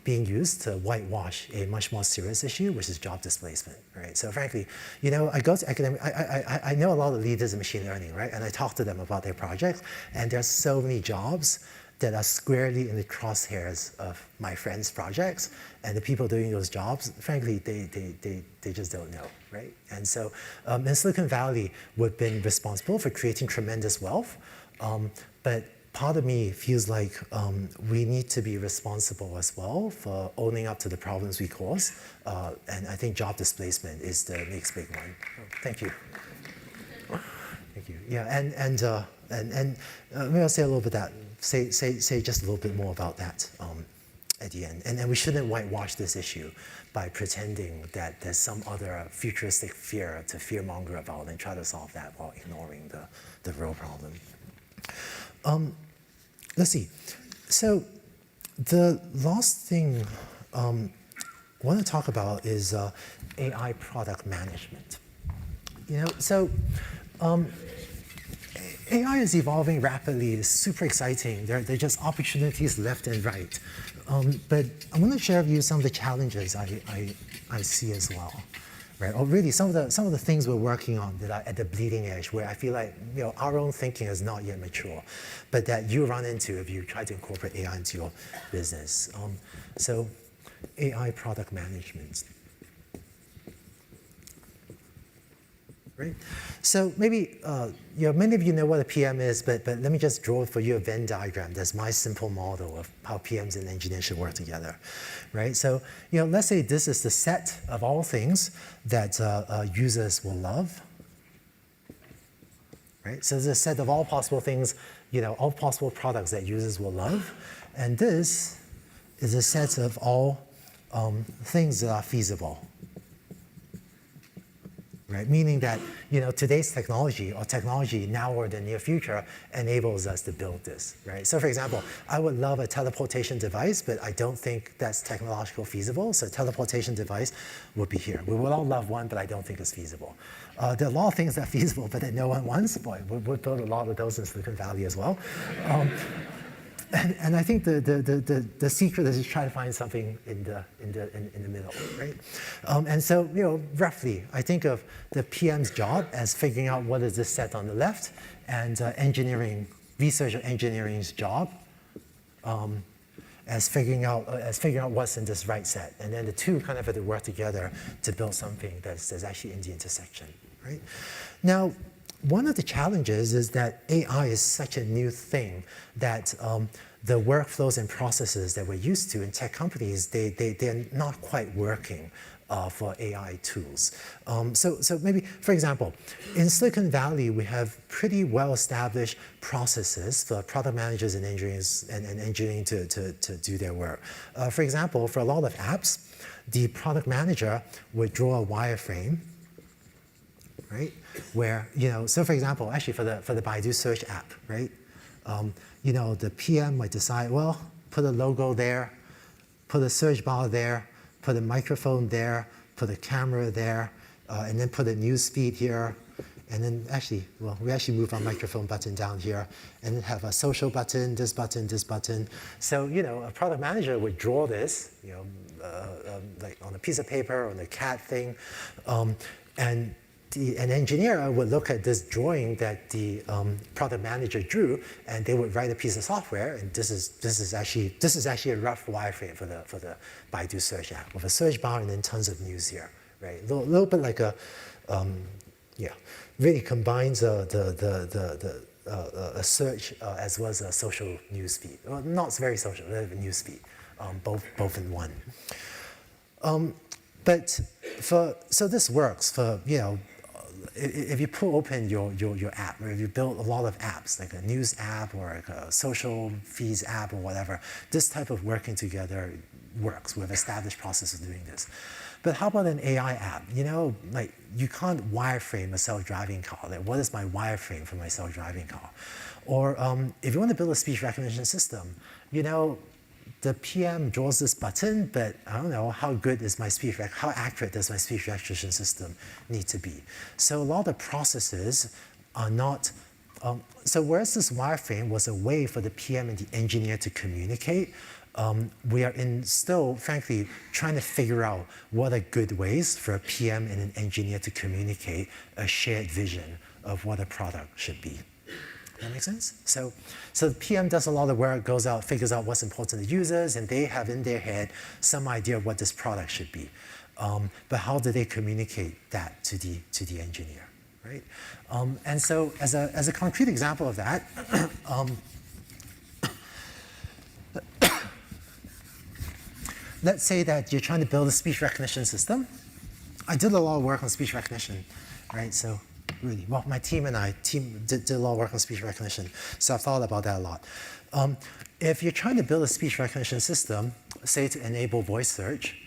being used to whitewash a much more serious issue, which is job displacement, right? So frankly, I go to academic, I know a lot of leaders in machine learning, right? And I talk to them about their projects, and there's so many jobs that are squarely in the crosshairs of my friends' projects, and the people doing those jobs, frankly, they just don't know, right? And so, in Silicon Valley, we've been responsible for creating tremendous wealth, but part of me feels like we need to be responsible as well for owning up to the problems we cause, and I think job displacement is the next big one. Thank you. Thank you. Yeah, and maybe I'll say a little bit that. Say just a little bit more about that at the end. And we shouldn't whitewash this issue by pretending that there's some other futuristic fear to fearmonger about and try to solve that while ignoring the real problem. Let's see. So the last thing I want to talk about is AI product management. AI is evolving rapidly. It's super exciting. There are just opportunities left and right. But I'm going to share with you some of the challenges I see as well, right? Or really some of the things we're working on that are at the bleeding edge, where I feel like our own thinking is not yet mature, but that you run into if you try to incorporate AI into your business. So, AI product management. Right? So maybe many of you know what a PM is, but let me just draw for you a Venn diagram. That's my simple model of how PMs and engineers should work together, right? So let's say this is the set of all things that users will love, right? So this is a set of all possible things, all possible products that users will love, and this is a set of all things that are feasible. Right? Meaning that today's technology or technology now or the near future enables us to build this. Right? So for example, I would love a teleportation device, but I don't think that's technologically feasible. So a teleportation device would be here. We would all love one, but I don't think it's feasible. There are a lot of things that are feasible, but that no one wants. Boy, we'll build a lot of those in Silicon Valley as well. And I think the secret is to try to find something in the middle, right? And so roughly, I think of the PM's job as figuring out what is this set on the left, and research or engineering's job as figuring out what's in this right set, and then the two kind of have to work together to build something that's actually in the intersection, right? Now, one of the challenges is that AI is such a new thing that the workflows and processes that we're used to in tech companies, they're not quite working for AI tools. So maybe, for example, in Silicon Valley, we have pretty well-established processes for product managers and engineers and engineering to do their work. For example, for a lot of apps, the product manager would draw a wireframe, right? Where, so for example, actually for the Baidu search app, right? The PM might decide, well, put a logo there, put a search bar there, put a microphone there, put a camera there, and then put a news feed here. And then we actually move our microphone button down here, and then have a social button, this button, this button. So, a product manager would draw this, like on a piece of paper, on a CAD thing, and an engineer would look at this drawing that the product manager drew, and they would write a piece of software. And this is actually a rough wireframe for the Baidu search app with a search bar and then tons of news here, right? A little bit like a really combines a search as well as a social news feed. Well, not very social, a news feed, both in one. So this works for if you pull open your app, or if you build a lot of apps, like a news app or like a social feeds app or whatever, this type of working together works. We have established processes of doing this. But how about an AI app? Like you can't wireframe a self-driving car. Like, what is my wireframe for my self-driving car? Or if you want to build a speech recognition system, the PM draws this button, but I don't know how good is how accurate does my speech recognition system need to be? So a lot of processes are not, so whereas this wireframe was a way for the PM and the engineer to communicate, we are still, frankly, trying to figure out what are good ways for a PM and an engineer to communicate a shared vision of what a product should be. That makes sense? So the PM does a lot of work, goes out, figures out what's important to users, and they have in their head some idea of what this product should be. But how do they communicate that to the engineer, right? And so as a concrete example of that, let's say that you're trying to build a speech recognition system. I did a lot of work on speech recognition, right? So really, well, my team and I did a lot of work on speech recognition, so I've thought about that a lot. If you're trying to build a speech recognition system, say to enable voice search,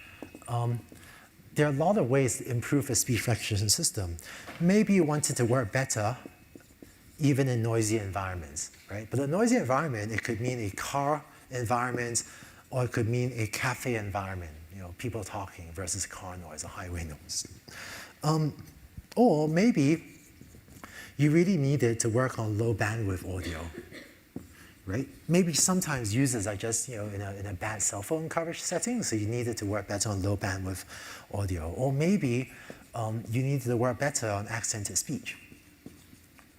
there are a lot of ways to improve a speech recognition system. Maybe you want it to work better even in noisy environments, right? But a noisy environment, it could mean a car environment, or it could mean a cafe environment, people talking versus car noise or highway noise. Or maybe you really needed to work on low bandwidth audio, right? Maybe sometimes users are just in a bad cell phone coverage setting, so you needed to work better on low bandwidth audio. Or maybe you needed to work better on accented speech,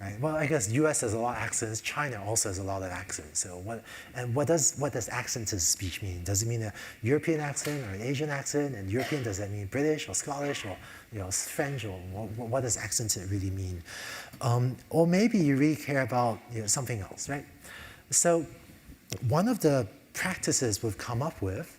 right? Well, I guess US has a lot of accents. China also has a lot of accents. So what does accented speech mean? Does it mean a European accent or an Asian accent? And European, does that mean British or Scottish or French? Or what does accented really mean? Or maybe you really care about something else, right? So one of the practices we've come up with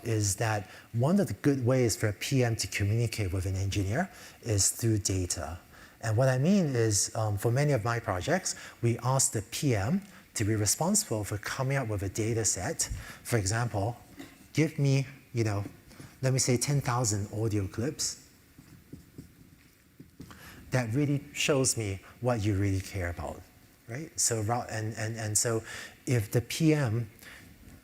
is that one of the good ways for a PM to communicate with an engineer is through data. And what I mean is, for many of my projects, we ask the PM to be responsible for coming up with a data set. For example, give me, let me say 10,000 audio clips that really shows me what you really care about, right? So, and so if the PM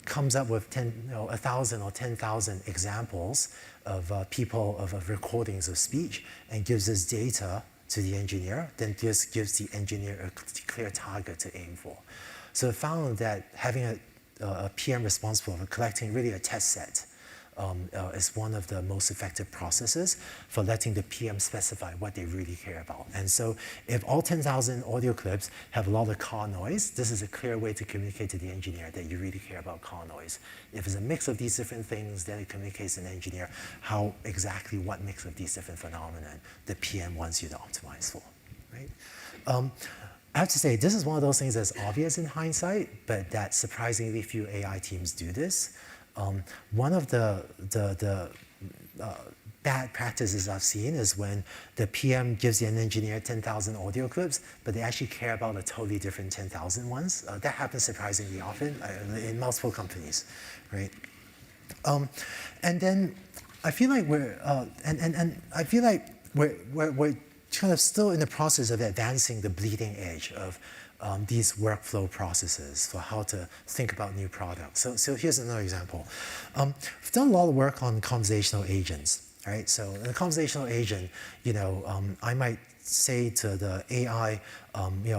comes up with 1,000 or 10,000 examples of of recordings of speech and gives us data to the engineer, then this gives the engineer a clear target to aim for. So I found that having a PM responsible for collecting really a test set is one of the most effective processes for letting the PM specify what they really care about. And so if all 10,000 audio clips have a lot of car noise, this is a clear way to communicate to the engineer that you really care about car noise. If it's a mix of these different things, then it communicates to the engineer how exactly what mix of these different phenomena the PM wants you to optimize for, right? I have to say, this is one of those things that's obvious in hindsight, but that surprisingly few AI teams do this. One of the bad practices I've seen is when the PM gives an engineer 10,000 audio clips, but they actually care about a totally different 10,000 ones. That happens surprisingly often in multiple companies, right? And then I feel like we're kind of still in the process of advancing the bleeding edge of these workflow processes for how to think about new products. So here's another example. We've done a lot of work on conversational agents, right? So in a conversational agent, I might say to the AI,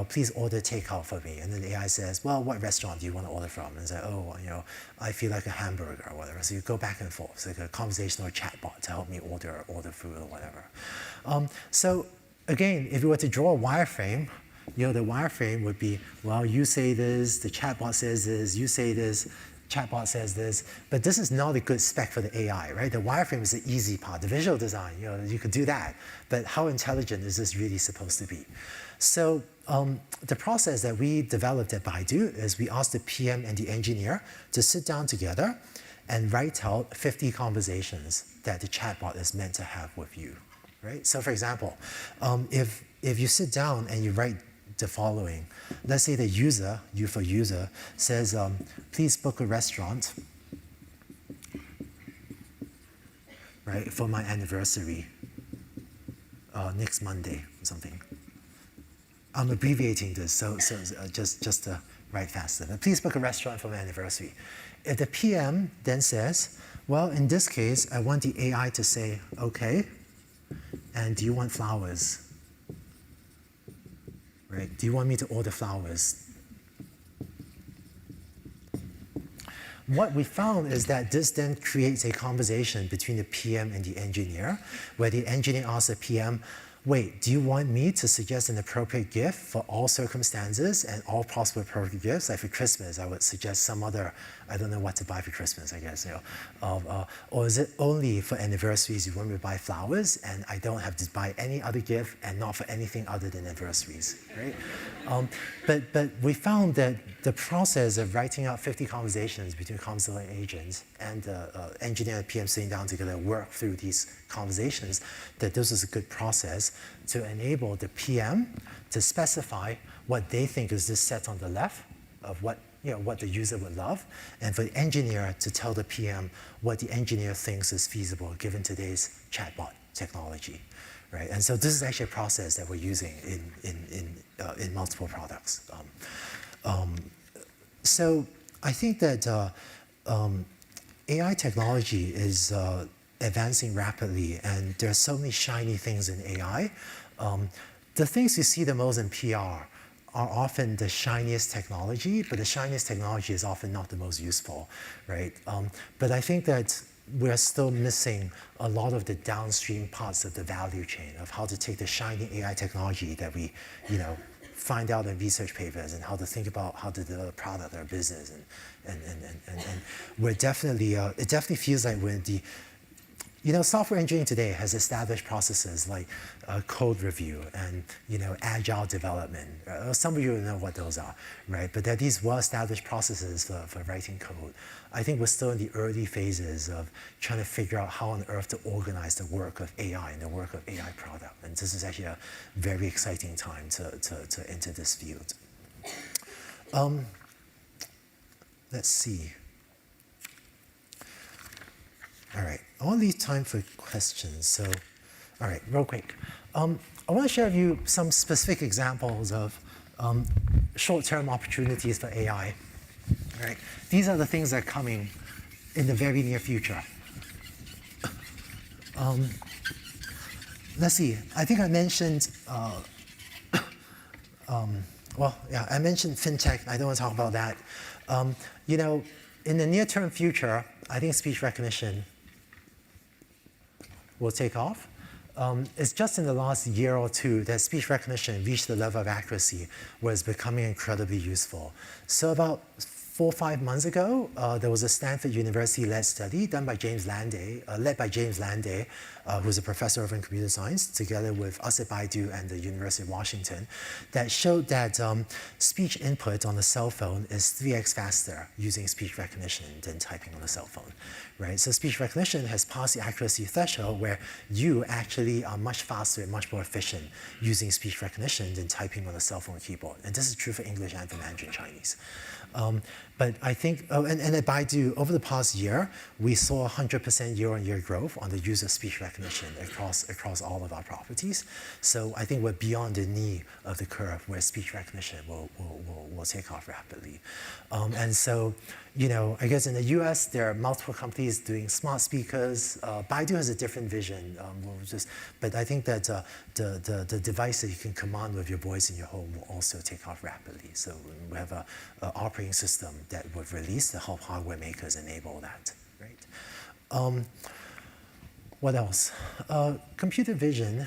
please order takeout for me. And then the AI says, well, what restaurant do you want to order from? And say, I feel like a hamburger or whatever. So you go back and forth. It's like a conversational chatbot to help me order food or whatever. So again, if you were to draw a wireframe, the wireframe would be, well, you say this, the chatbot says this, you say this, chatbot says this, but this is not a good spec for the AI, right? The wireframe is the easy part. The visual design, you could do that, but how intelligent is this really supposed to be? So the process that we developed at Baidu is we asked the PM and the engineer to sit down together and write out 50 conversations that the chatbot is meant to have with you, right? So for example, if you sit down and you write the following. Let's say the user, says, please book a restaurant, right, for my anniversary next Monday or something. I'm abbreviating this, so just to write faster. But please book a restaurant for my anniversary. If the PM then says, well, in this case, I want the AI to say, okay, and do you want flowers? Right? Do you want me to order flowers? What we found is that this then creates a conversation between the PM and the engineer, where the engineer asks the PM, wait, do you want me to suggest an appropriate gift for all circumstances and all possible appropriate gifts? Like for Christmas, I would suggest some other, I don't know what to buy for Christmas, I guess. Or is it only for anniversaries you want me to buy flowers and I don't have to buy any other gift and not for anything other than anniversaries, right? But we found that the process of writing out 50 conversations between conversational agents and the engineer and PM sitting down together work through these conversations, that this is a good process to enable the PM to specify what they think is this set on the left of what the user would love, and for the engineer to tell the PM what the engineer thinks is feasible given today's chatbot technology, right? And so this is actually a process that we're using in multiple products. So I think that AI technology is advancing rapidly, and there are so many shiny things in AI. The things you see the most in PR are often the shiniest technology, but the shiniest technology is often not the most useful, right? But I think that we're still missing a lot of the downstream parts of the value chain of how to take the shiny AI technology that we, find out in research papers and how to think about how to develop a product or business, and we're definitely it definitely feels like we're in the software engineering today has established processes like code review and agile development. Some of you know what those are, right? But they're these well-established processes for writing code. I think we're still in the early phases of trying to figure out how on earth to organize the work of AI and the work of AI product. And this is actually a very exciting time to enter this field. Let's see. All right, I want to leave time for questions. So, all right, real quick. I want to share with you some specific examples of short-term opportunities for AI. All right, these are the things that are coming in the very near future. Let's see. I think I mentioned. I mentioned fintech. I don't want to talk about that. In the near-term future, I think speech recognition will take off. It's just in the last year or two that speech recognition reached the level of accuracy where it's becoming incredibly useful. So about 4 or 5 months ago, there was a Stanford University-led study done by James Landay, led by James Landay, who's a professor of computer science, together with us at Baidu and the University of Washington, that showed that speech input on a cell phone is 3x faster using speech recognition than typing on a cell phone, right? So speech recognition has passed the accuracy threshold where you actually are much faster and much more efficient using speech recognition than typing on a cell phone keyboard. And this is true for English and for Mandarin Chinese. But I think, and at Baidu, over the past year, we saw 100% year-on-year growth on the use of speech recognition across all of our properties. So I think we're beyond the knee of the curve where speech recognition will take off rapidly. And so, you know, I guess in the US, there are multiple companies doing smart speakers. Baidu has a different vision, but I think that the device that you can command with your voice in your home will also take off rapidly. So we have an operating system that would release to help hardware makers enable that, right? What else? Computer vision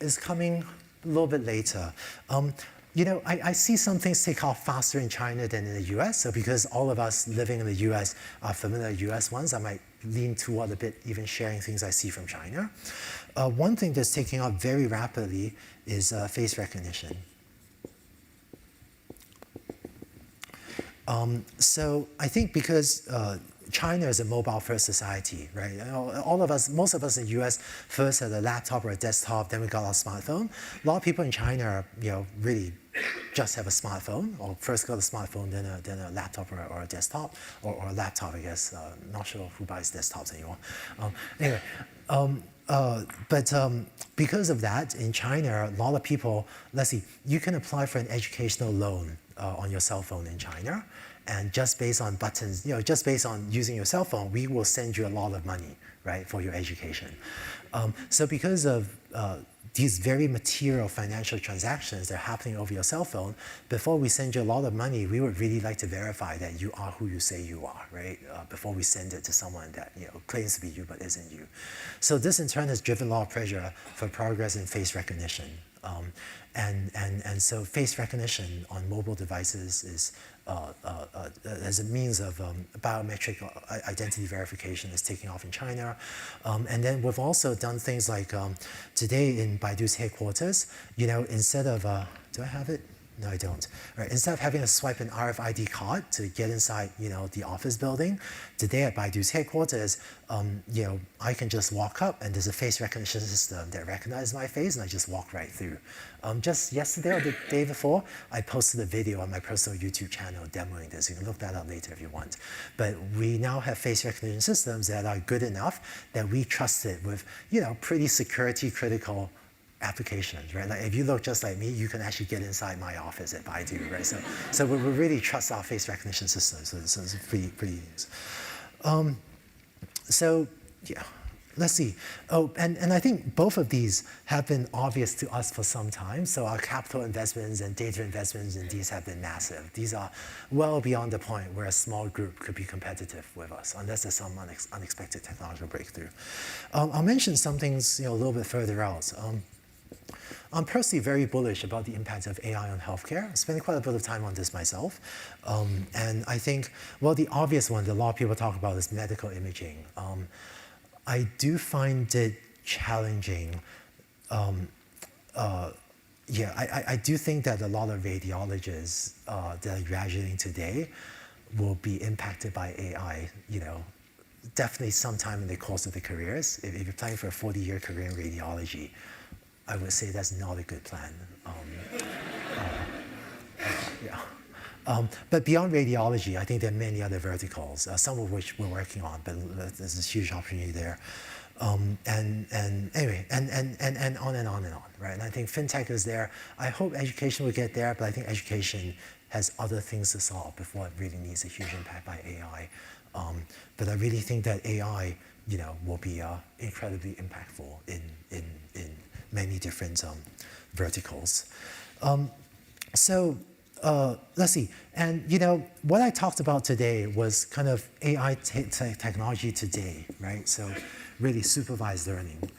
is coming a little bit later. You know, I see some things take off faster in China than in the US. So because all of us living in the US are familiar with US ones, I might lean toward a bit even sharing things I see from China. One thing that's taking off very rapidly is face recognition. So I think because China is a mobile-first society, right? You know, all of us, most of us in the US first had a laptop or a desktop, then we got our smartphone. A lot of people in China, you know, really just have a smartphone, or first got a smartphone, then a laptop or a desktop, or a laptop, I guess. Not sure who buys desktops anymore. Anyway, because of that, in China, a lot of people, let's see, you can apply for an educational loan on your cell phone in China. And just based on buttons, you know, just based on using your cell phone, we will send you a lot of money, right, for your education. So because of these very material financial transactions that are happening over your cell phone, before we send you a lot of money, we would really like to verify that you are who you say you are, right? Before we send it to someone that, you know, claims to be you but isn't you. So this in turn has driven a lot of pressure for progress in face recognition. And so face recognition on mobile devices is as a means of biometric identity verification is taking off in China. And then we've also done things like today in Baidu's headquarters, you know, instead of, do I have it? No, I don't. Right, instead of having to swipe an RFID card to get inside, you know, the office building, today at Baidu's headquarters, you know, I can just walk up and there's a face recognition system that recognizes my face and I just walk right through. Just yesterday or the day before, I posted a video on my personal YouTube channel demoing this. You can look that up later if you want. But we now have face recognition systems that are good enough that we trust it with, you know, pretty security critical applications, right? Like if you look just like me, you can actually get inside my office at Baidu, right? So we really trust our face recognition system. So it's pretty so yeah, let's see. Oh, and I think both of these have been obvious to us for some time. So our capital investments and data investments in these have been massive. These are well beyond the point where a small group could be competitive with us, unless there's some unexpected technological breakthrough. I'll mention some things, you know, a little bit further out. I'm personally very bullish about the impact of AI on healthcare. I spent quite a bit of time on this myself. And I think, well, the obvious one that a lot of people talk about is medical imaging. I do find it challenging. Yeah, I do think that a lot of radiologists that are graduating today will be impacted by AI, you know, definitely sometime in the course of their careers. If you're planning for a 40-year career in radiology, I would say that's not a good plan. Yeah. But beyond radiology, I think there are many other verticals, some of which we're working on, but there's this huge opportunity there. And anyway, and on and on and on, right? And I think fintech is there. I hope education will get there, but I think education has other things to solve before it really needs a huge impact by AI. But I really think that AI, you know, will be incredibly impactful in many different verticals. So let's see. And what I talked about today was kind of AI technology today, right? So really supervised learning.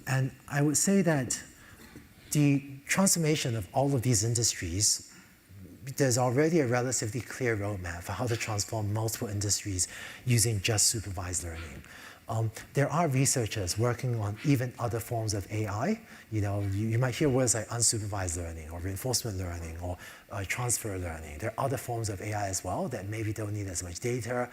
And I would say that the transformation of all of these industries, there's already a relatively clear roadmap for how to transform multiple industries using just supervised learning. There are researchers working on even other forms of AI. You might hear words like unsupervised learning or reinforcement learning or transfer learning. There are other forms of AI as well that maybe don't need as much data,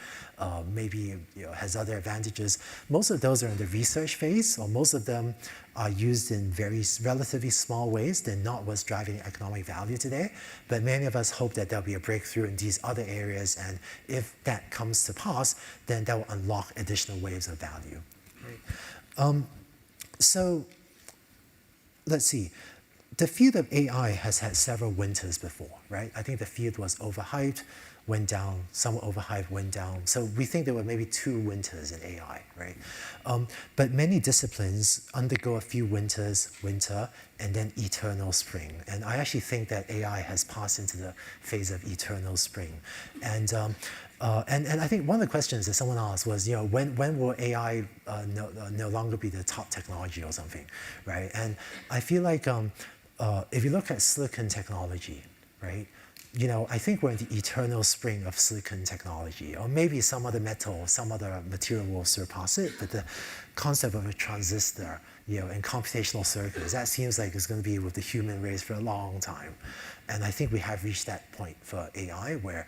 maybe has other advantages. Most of those are in the research phase, or most of them are used in very relatively small ways. They're not what's driving economic value today, but many of us hope that there'll be a breakthrough in these other areas, and if that comes to pass, then that will unlock additional waves of value. Right? So let's see. The field of AI has had several winters before, right? I think the field was overhyped, went down, somewhat overhyped, went down. So we think there were maybe 2 winters in AI, right? But many disciplines undergo a few winters, winter, and then eternal spring. And I actually think that AI has passed into the phase of eternal spring. And I think one of the questions that someone asked was, when will AI no longer be the top technology or something, right? And I feel like if you look at silicon technology, right? I think we're in the eternal spring of silicon technology, or maybe some other metal, some other material will surpass it, but the concept of a transistor, and computational circuits, that seems like it's going to be with the human race for a long time. And I think we have reached that point for AI, where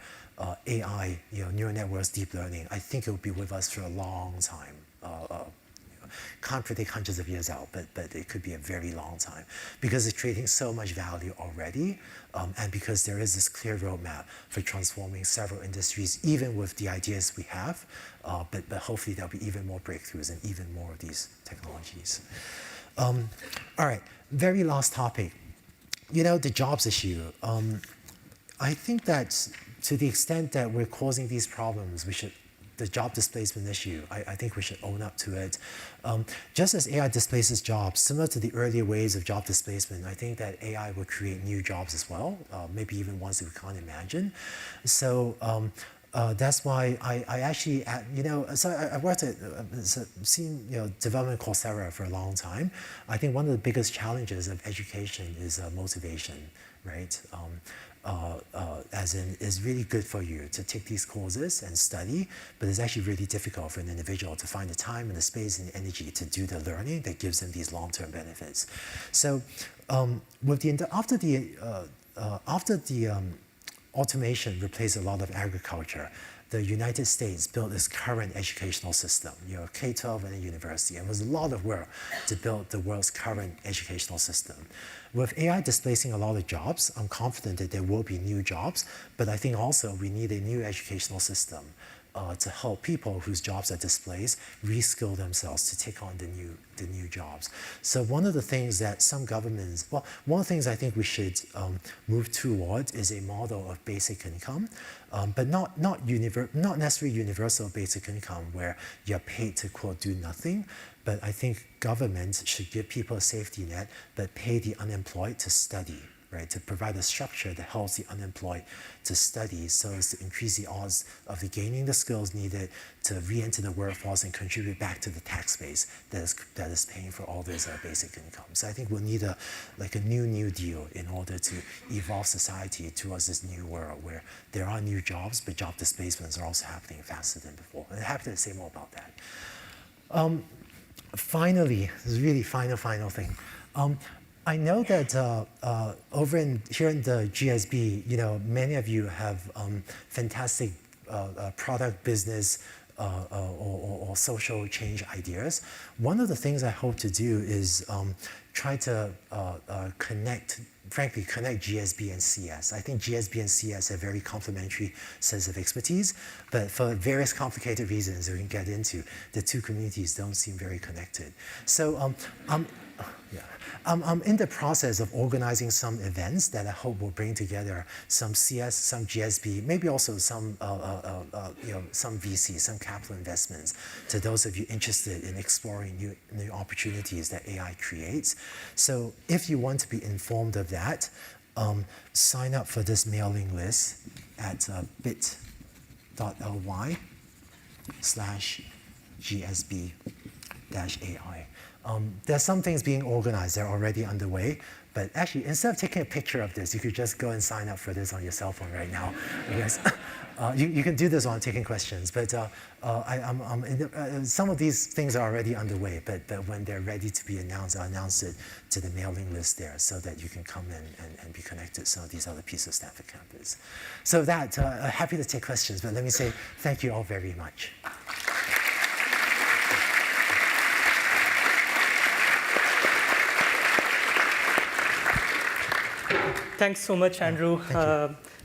AI, neural networks, deep learning, I think it will be with us for a long time. Can't predict hundreds of years out, but it could be a very long time, because it's creating so much value already, and because there is this clear roadmap for transforming several industries, even with the ideas we have, but hopefully there'll be even more breakthroughs and even more of these technologies. All right, very last topic. The jobs issue. I think that to the extent that we're causing these problems, the job displacement issue, I think we should own up to it. Just as AI displaces jobs, similar to the earlier waves of job displacement, I think that AI will create new jobs as well, maybe even ones that we can't imagine. So that's why I actually, so I worked at, seen development Coursera for a long time. I think one of the biggest challenges of education is motivation, right? As in, it's really good for you to take these courses and study, but it's actually really difficult for an individual to find the time and the space and the energy to do the learning that gives them these long-term benefits. So after the automation replaced a lot of agriculture, the United States built its current educational system, K-12 and a university, and it was a lot of work to build the world's current educational system. With AI displacing a lot of jobs, I'm confident that there will be new jobs, but I think also we need a new educational system to help people whose jobs are displaced reskill themselves to take on the new jobs. So one of the things that some governments, one of the things I think we should move toward is a model of basic income, but not necessarily universal basic income where you're paid to, quote, do nothing. But I think governments should give people a safety net, but pay the unemployed to study, right? To provide a structure that helps the unemployed to study so as to increase the odds of gaining the skills needed to re-enter the workforce and contribute back to the tax base that is paying for all those basic incomes. So I think we'll need a new deal in order to evolve society towards this new world where there are new jobs, but job displacements are also happening faster than before. And I'm happy to say more about that. Finally, this is really final thing. I know that here in the GSB, many of you have fantastic product business or social change ideas. One of the things I hope to do is try to connect GSB and CS. I think GSB and CS have very complementary sets of expertise, but for various complicated reasons we can get into, the two communities don't seem very connected. So I'm in the process of organizing some events that I hope will bring together some CS, some GSB, maybe also some VC, some capital investments to those of you interested in exploring new opportunities that AI creates. So if you want to be informed of that, sign up for this mailing list at bit.ly/GSB-AI. There's some things being organized, they're already underway, but actually, instead of taking a picture of this, you could just go and sign up for this on your cell phone right now. Because you can do this while I'm taking questions, but some of these things are already underway, but when they're ready to be announced, I'll announce it to the mailing list there so that you can come in and be connected to some of these other pieces of Stanford campus. So that, happy to take questions, but let me say thank you all very much. Thanks so much, Andrew.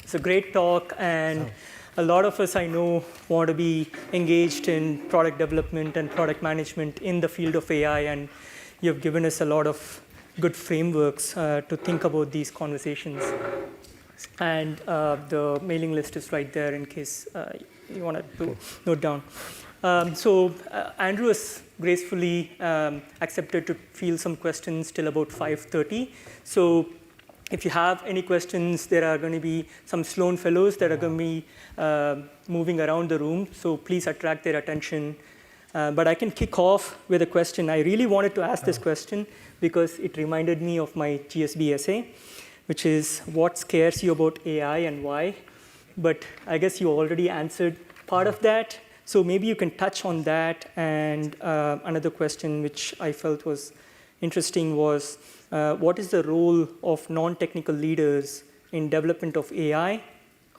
It's a great talk, and a lot of us I know want to be engaged in product development and product management in the field of AI, and you've given us a lot of good frameworks to think about these conversations. And the mailing list is right there in case you want to note down. Andrew has gracefully accepted to field some questions till about 5:30. So if you have any questions, there are going to be some Sloan Fellows that are going to be moving around the room, so please attract their attention. But I can kick off with a question. I really wanted to ask this question because it reminded me of my GSB essay, which is what scares you about AI and why? But I guess you already answered part of that, so maybe you can touch on that. And another question which I felt was interesting was, what is the role of non-technical leaders in development of AI?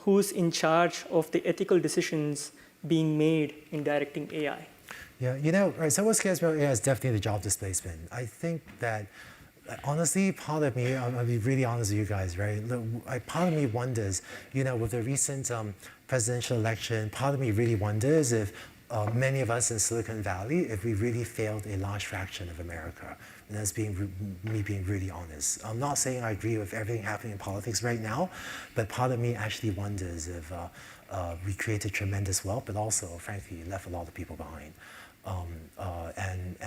Who's in charge of the ethical decisions being made in directing AI? Yeah, right, so what scares me about AI is definitely the job displacement. I think that, honestly, part of me, I'll be really honest with you guys, right? Part of me wonders, with the recent presidential election, part of me really wonders if many of us in Silicon Valley, if we really failed a large fraction of America. And that's me being really honest. I'm not saying I agree with everything happening in politics right now, but part of me actually wonders if we created tremendous wealth, but also, frankly, left a lot of people behind. And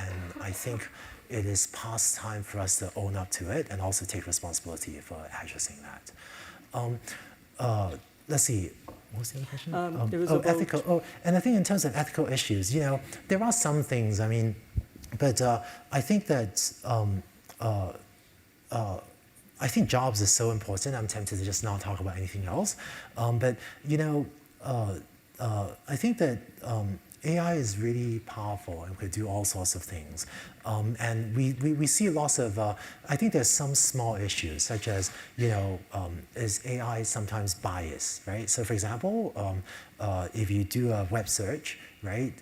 I think it is past time for us to own up to it and also take responsibility for addressing that. Let's see. What was the other question? Ethical. And I think in terms of ethical issues, there are some things, but I think that I think jobs is so important. I'm tempted to just not talk about anything else. But I think that AI is really powerful and could do all sorts of things. And we see lots of, I think there's some small issues, such as, is AI sometimes biased, right? So for example, if you do a web search, right,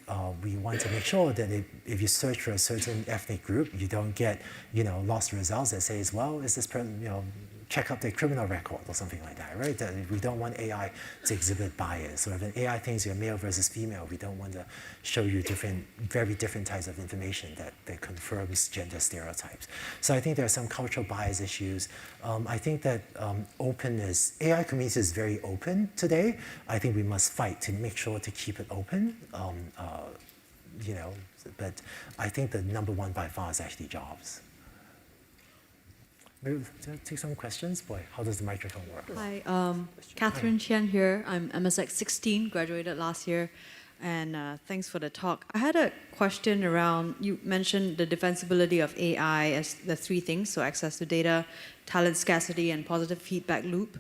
we want to make sure that if you search for a certain ethnic group, you don't get, lost results that says, well, is this person, check out their criminal record or something like that, right? That we don't want AI to exhibit bias. Or if an AI thinks you're male versus female, we don't want to show you very different types of information that confirms gender stereotypes. So I think there are some cultural bias issues. I think that openness, AI community is very open today. I think we must fight to make sure to keep it open. But I think the number one by far is actually jobs. Maybe take some questions. Boy, how does the microphone work? Hi, Catherine Chen here. I'm MSX 16, graduated last year, and thanks for the talk. I had a question around, you mentioned the defensibility of AI as the three things, so access to data, talent scarcity, and positive feedback loop.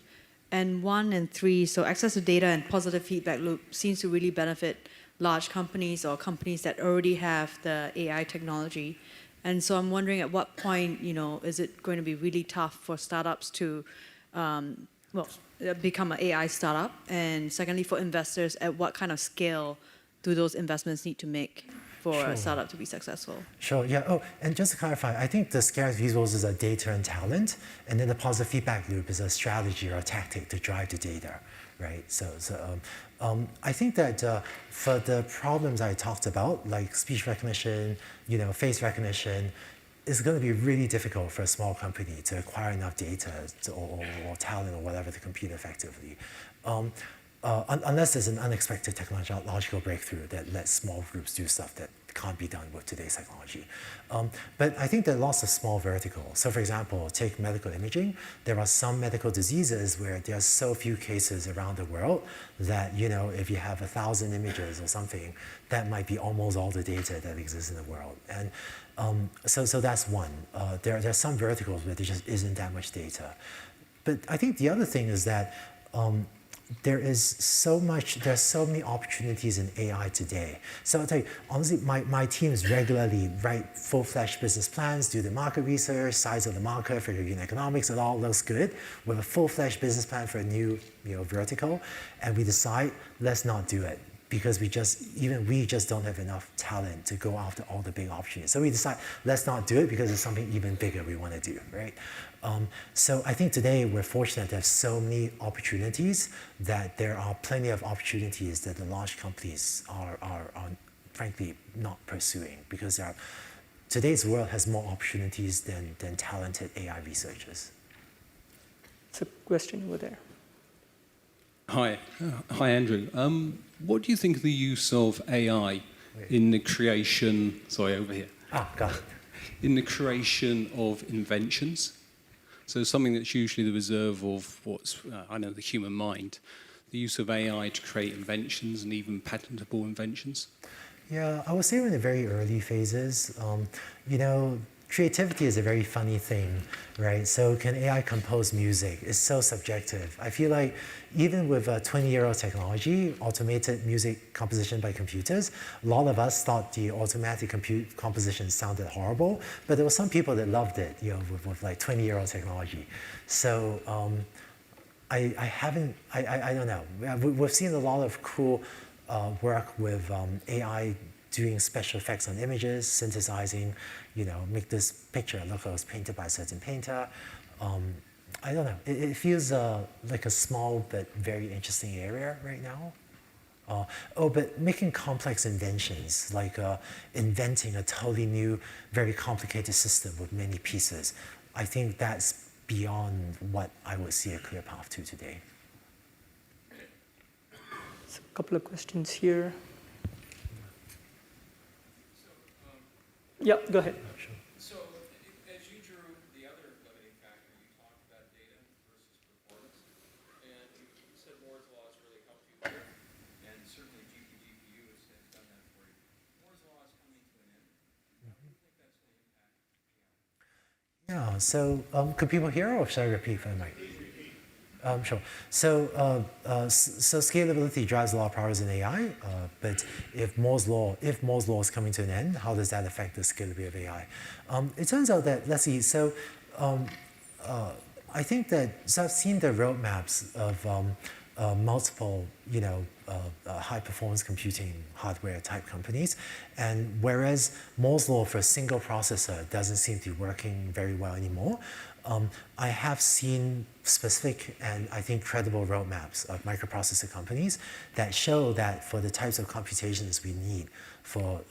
And 1 and 3, so access to data and positive feedback loop seems to really benefit large companies or companies that already have the AI technology. And so I'm wondering at what point, is it going to be really tough for startups to, become an AI startup? And secondly, for investors, at what kind of scale do those investments need to make for a startup to be successful? Sure, yeah. Oh, and just to clarify, I think the scarce resources are data and talent, and then the positive feedback loop is a strategy or a tactic to drive the data, right? So I think that for the problems I talked about, like speech recognition, face recognition, it's going to be really difficult for a small company to acquire enough data or talent or whatever to compete effectively. unless there's an unexpected technological breakthrough that lets small groups do stuff that can't be done with today's technology. But I think there are lots of small verticals. So for example, take medical imaging. There are some medical diseases where there are so few cases around the world that, you know, if you have 1,000 images or something, that might be almost all the data that exists in the world. And so that's one. There are some verticals where there just isn't that much data. But I think the other thing is that there's so many opportunities in AI today. So I'll tell you, honestly, my teams regularly write full-fledged business plans, do the market research, size of the market, figure unit economics, it all looks good. We have a full-fledged business plan for a new vertical, and we decide, let's not do it. Because we just don't have enough talent to go after all the big opportunities. So we decide, let's not do it because there's something even bigger we want to do, right? So I think today we're fortunate to have so many opportunities that there are plenty of opportunities that the large companies are frankly not pursuing because today's world has more opportunities than talented AI researchers. It's a question over there. Hi, Andrew. What do you think of the use of AI in the creation? Sorry, over here. Got it. In the creation of inventions. So something that's usually the reserve of the human mind. The use of AI to create inventions and even patentable inventions. Yeah, I would say we're in the very early phases. Creativity is a very funny thing, right? So can AI compose music? It's so subjective. I feel like even with 20-year-old technology, automated music composition by computers, a lot of us thought the automatic composition sounded horrible, but there were some people that loved it, with like 20-year-old technology. So I don't know. We've seen a lot of cool work with AI doing special effects on images, synthesizing, make this picture look like it was painted by a certain painter. I don't know. It feels like a small but very interesting area right now. But making complex inventions, like inventing a totally new, very complicated system with many pieces, I think that's beyond what I would see a clear path to today. So a couple of questions here. Yeah, go ahead. Sure. So, as you drew the other limiting factor, you talked about data versus performance, and you said Moore's law has really helped you there, and certainly GPU has done that for you. Moore's law is coming to an end. How do you think that's going to impact AI? Yeah, so could people hear, or should I repeat for the mic? Sure. So scalability drives a lot of progress in AI, but if Moore's law is coming to an end, how does that affect the scalability of AI? It turns out that, let's see, so I think that, so I've seen the roadmaps of multiple, high-performance computing hardware type companies, and whereas Moore's law for a single processor doesn't seem to be working very well anymore, I have seen specific and I think credible roadmaps of microprocessor companies that show that for the types of computations we need for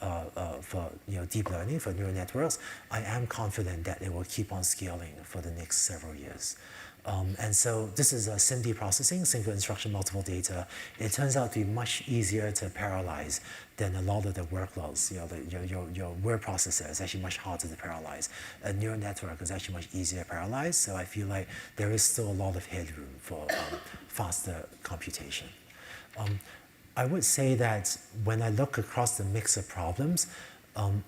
deep learning, for neural networks, I am confident that it will keep on scaling for the next several years. And so this is SIMD processing, single instruction, multiple data. It turns out to be much easier to parallelize than a lot of the workloads. Your word processor is actually much harder to parallelize. A neural network is actually much easier to parallelize. So I feel like there is still a lot of headroom for faster computation. I would say that when I look across the mix of problems,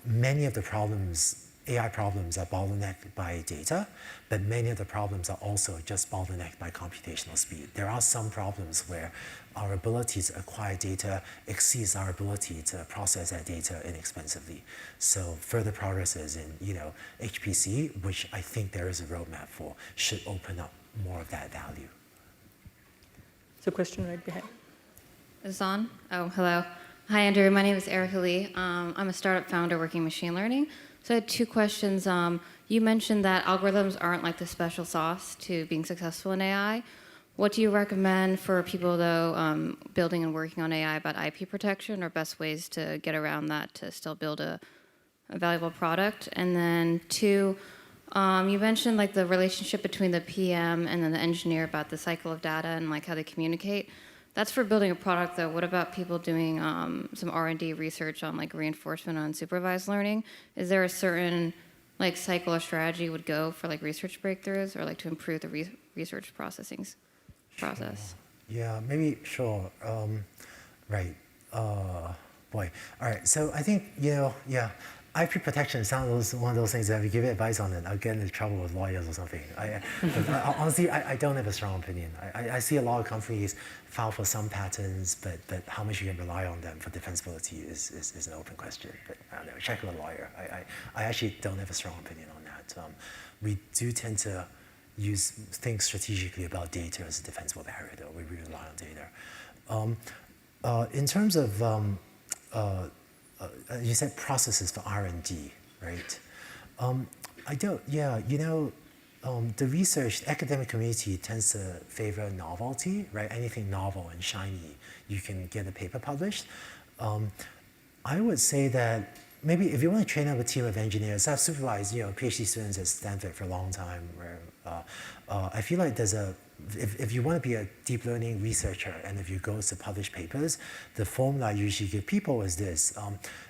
many of the problems, AI problems, are bottlenecked by data, but many of the problems are also just bottlenecked by computational speed. There are some problems where our ability to acquire data exceeds our ability to process that data inexpensively. So further progresses in HPC, which I think there is a roadmap for, should open up more of that value. There's a question right behind. Is this on? Oh, hello. Hi, Andrew. My name is Erica Lee. I'm a startup founder working in machine learning. So I had two questions. You mentioned that algorithms aren't like the special sauce to being successful in AI. What do you recommend for people, though, building and working on AI about IP protection, or best ways to get around that to still build a valuable product? And then two, you mentioned the relationship between the PM and then the engineer about the cycle of data and how they communicate. That's for building a product, though. What about people doing some R&D research on like reinforcement on supervised learning? Is there a certain like cycle or strategy would go for like research breakthroughs or like to improve the research process? Yeah, maybe, sure. Right. Boy. All right. So I think, yeah, IP protection sounds one of those things that if you give advice on it, I'll get into trouble with lawyers or something. Honestly, I don't have a strong opinion. I see a lot of companies file for some patents, but how much you can rely on them for defensibility is an open question. But I don't know, check with a lawyer. I actually don't have a strong opinion on that. We do tend to think strategically about data as a defensible barrier, though. We rely on data. In terms of, you said processes for R&D, right? The research, academic community tends to favor novelty, right? Anything novel and shiny, you can get a paper published. I would say that maybe if you want to train up a team of engineers, I've supervised PhD students at Stanford for a long time. Where I feel like if you want to be a deep learning researcher and if you go to publish papers, the formula I usually give people is this: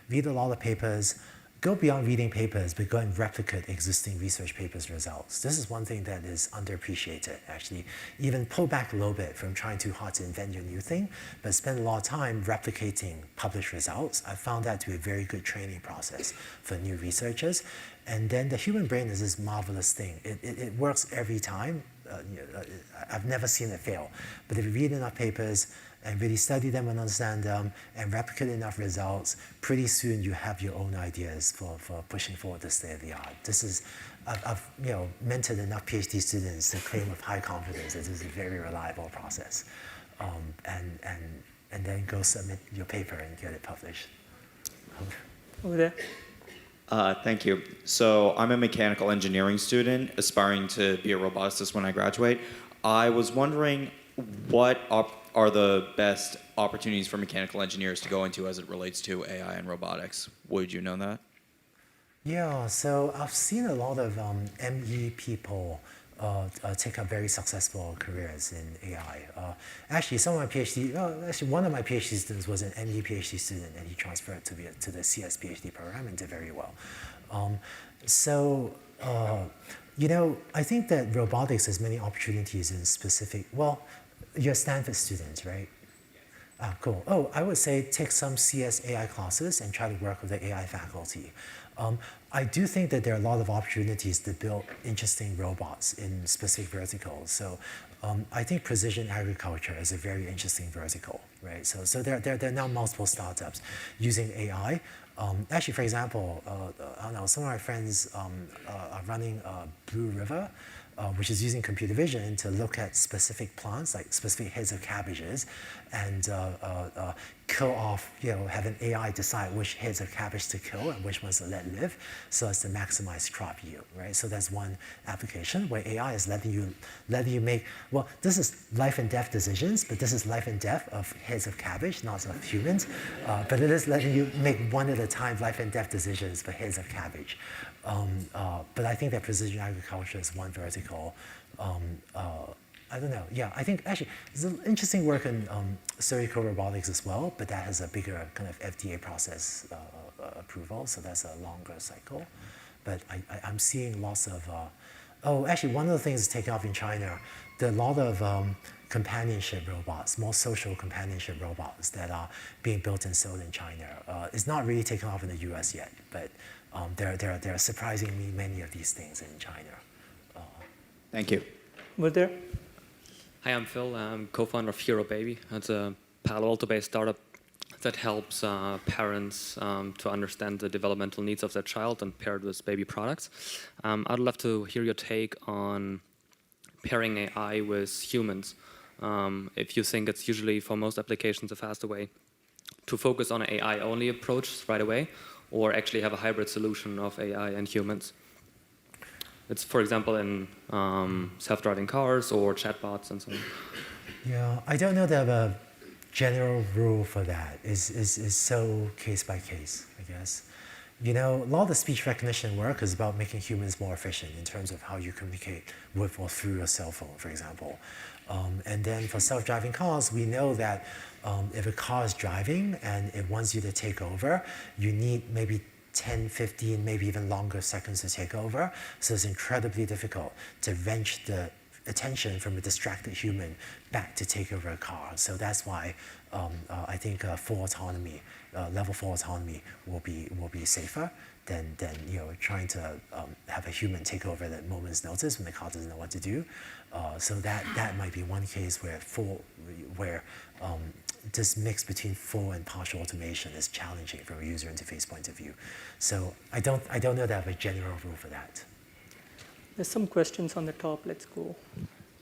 read a lot of papers. Go beyond reading papers, but go and replicate existing research papers' results. This is one thing that is underappreciated, actually. Even pull back a little bit from trying too hard to invent your new thing, but spend a lot of time replicating published results. I found that to be a very good training process for new researchers. And then the human brain is this marvelous thing. It works every time. I've never seen it fail. But if you read enough papers, and really study them and understand them and replicate enough results, pretty soon you have your own ideas for pushing forward the state of the art. I've mentored enough PhD students to claim with high confidence that this is a very reliable process. And then go submit your paper and get it published. Over there. Thank you. So I'm a mechanical engineering student aspiring to be a roboticist when I graduate. I was wondering what are the best opportunities for mechanical engineers to go into as it relates to AI and robotics? Would you know that? Yeah, so I've seen a lot of ME people take up very successful careers in AI. Actually, one of my PhD students was an ME PhD student, and he transferred to the CS PhD program and did very well. I think that robotics has many opportunities in specific, you're a Stanford student, right? Ah, cool. Oh, I would say take some CS AI classes and try to work with the AI faculty. I do think that there are a lot of opportunities to build interesting robots in specific verticals. So I think precision agriculture is a very interesting vertical, right? So there are now multiple startups using AI. Actually, for example, I don't know, some of my friends are running Blue River, which is using computer vision to look at specific plants, like specific heads of cabbages, and kill off, have an AI decide which heads of cabbage to kill and which ones to let live, so as to maximize crop yield, right? So that's one application where AI is letting you make, this is life and death decisions, but this is life and death of heads of cabbage, not of humans, but it is letting you make one at a time life and death decisions for heads of cabbage. But I think that precision agriculture is one vertical. I don't know. Yeah, I think actually there's an interesting work in surgical robotics as well, but that has a bigger kind of FDA process approval, so that's a longer cycle. But I'm seeing lots of. Actually, one of the things that's taking off in China, there are a lot of companionship robots, more social companionship robots that are being built and sold in China. It's not really taken off in the US yet, but there are surprisingly many of these things in China. Thank you. Over there. Hi, I'm Phil. I'm co-founder of Hero Baby. It's a Palo Alto-based startup that helps parents to understand the developmental needs of their child and pair it with baby products. I'd love to hear your take on pairing AI with humans. If you think it's usually, for most applications, a faster way to focus on an AI-only approach right away, or actually have a hybrid solution of AI and humans. It's, for example, in self-driving cars or chatbots and so on. Yeah, I don't know that I have a general rule for that. It's so case by case, I guess. You know, a lot of the speech recognition work is about making humans more efficient in terms of how you communicate with or through your cell phone, for example. And then for self-driving cars, we know that if a car is driving and it wants you to take over, you need maybe 10, 15, maybe even longer seconds to take over. So it's incredibly difficult to wrench the attention from a distracted human back to take over a car. So that's why I think full autonomy, level 4 autonomy will be safer than trying to have a human take over at a moment's notice when the car doesn't know what to do. So that might be one case where this mix between full and partial automation is challenging from a user interface point of view. So I don't know that I have a general rule for that. There's some questions on the top. Let's go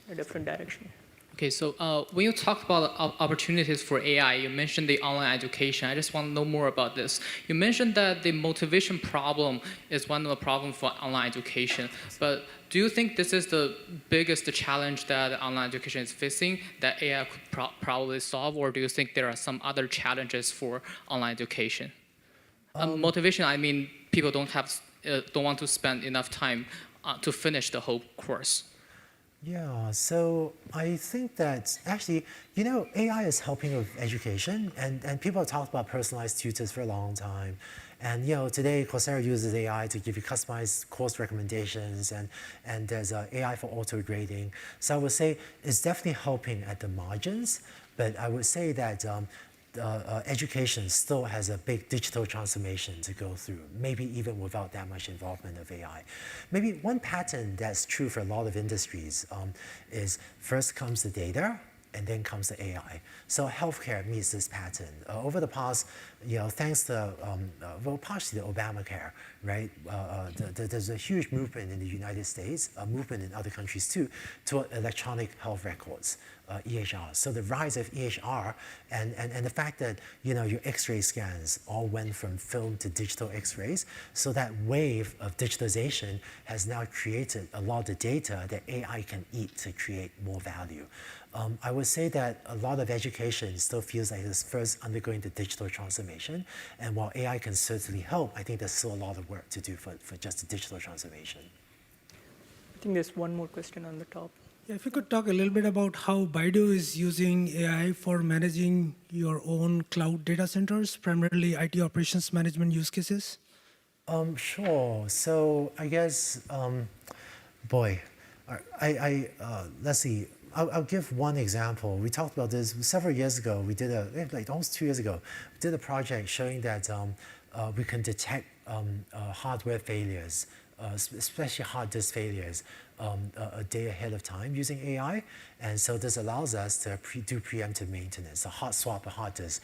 a different direction. Okay, so when you talked about opportunities for AI, you mentioned the online education. I just want to know more about this. You mentioned that the motivation problem is one of the problems for online education. But do you think this is the biggest challenge that online education is facing that AI could probably solve, or do you think there are some other challenges for online education? Motivation, I mean, people don't want to spend enough time to finish the whole course. Yeah, so I think that actually, AI is helping with education, and people have talked about personalized tutors for a long time. And today Coursera uses AI to give you customized course recommendations, and there's AI for auto grading. So I would say it's definitely helping at the margins, but I would say that education still has a big digital transformation to go through, maybe even without that much involvement of AI. Maybe one pattern that's true for a lot of industries is first comes the data, and then comes the AI. So healthcare meets this pattern. Over the past, thanks to, partially the Obamacare, right? There's a huge movement in the United States, a movement in other countries too, toward electronic health records, EHR. So the rise of EHR and the fact that, your X-ray scans all went from film to digital X-rays. So that wave of digitalization has now created a lot of data that AI can eat to create more value. I would say that a lot of education still feels like it's first undergoing the digital transformation. And while AI can certainly help, I think there's still a lot of work to do for just the digital transformation. I think there's one more question on the top. Yeah, if you could talk a little bit about how Baidu is using AI for managing your own cloud data centers, primarily IT operations management use cases. Sure. So I guess, let's see. I'll give one example. We talked about this several years ago. We did almost 2 years ago, we did a project showing that we can detect hardware failures, especially hard disk failures, a day ahead of time using AI. And so this allows us to do preemptive maintenance, a hot swap a hard disk,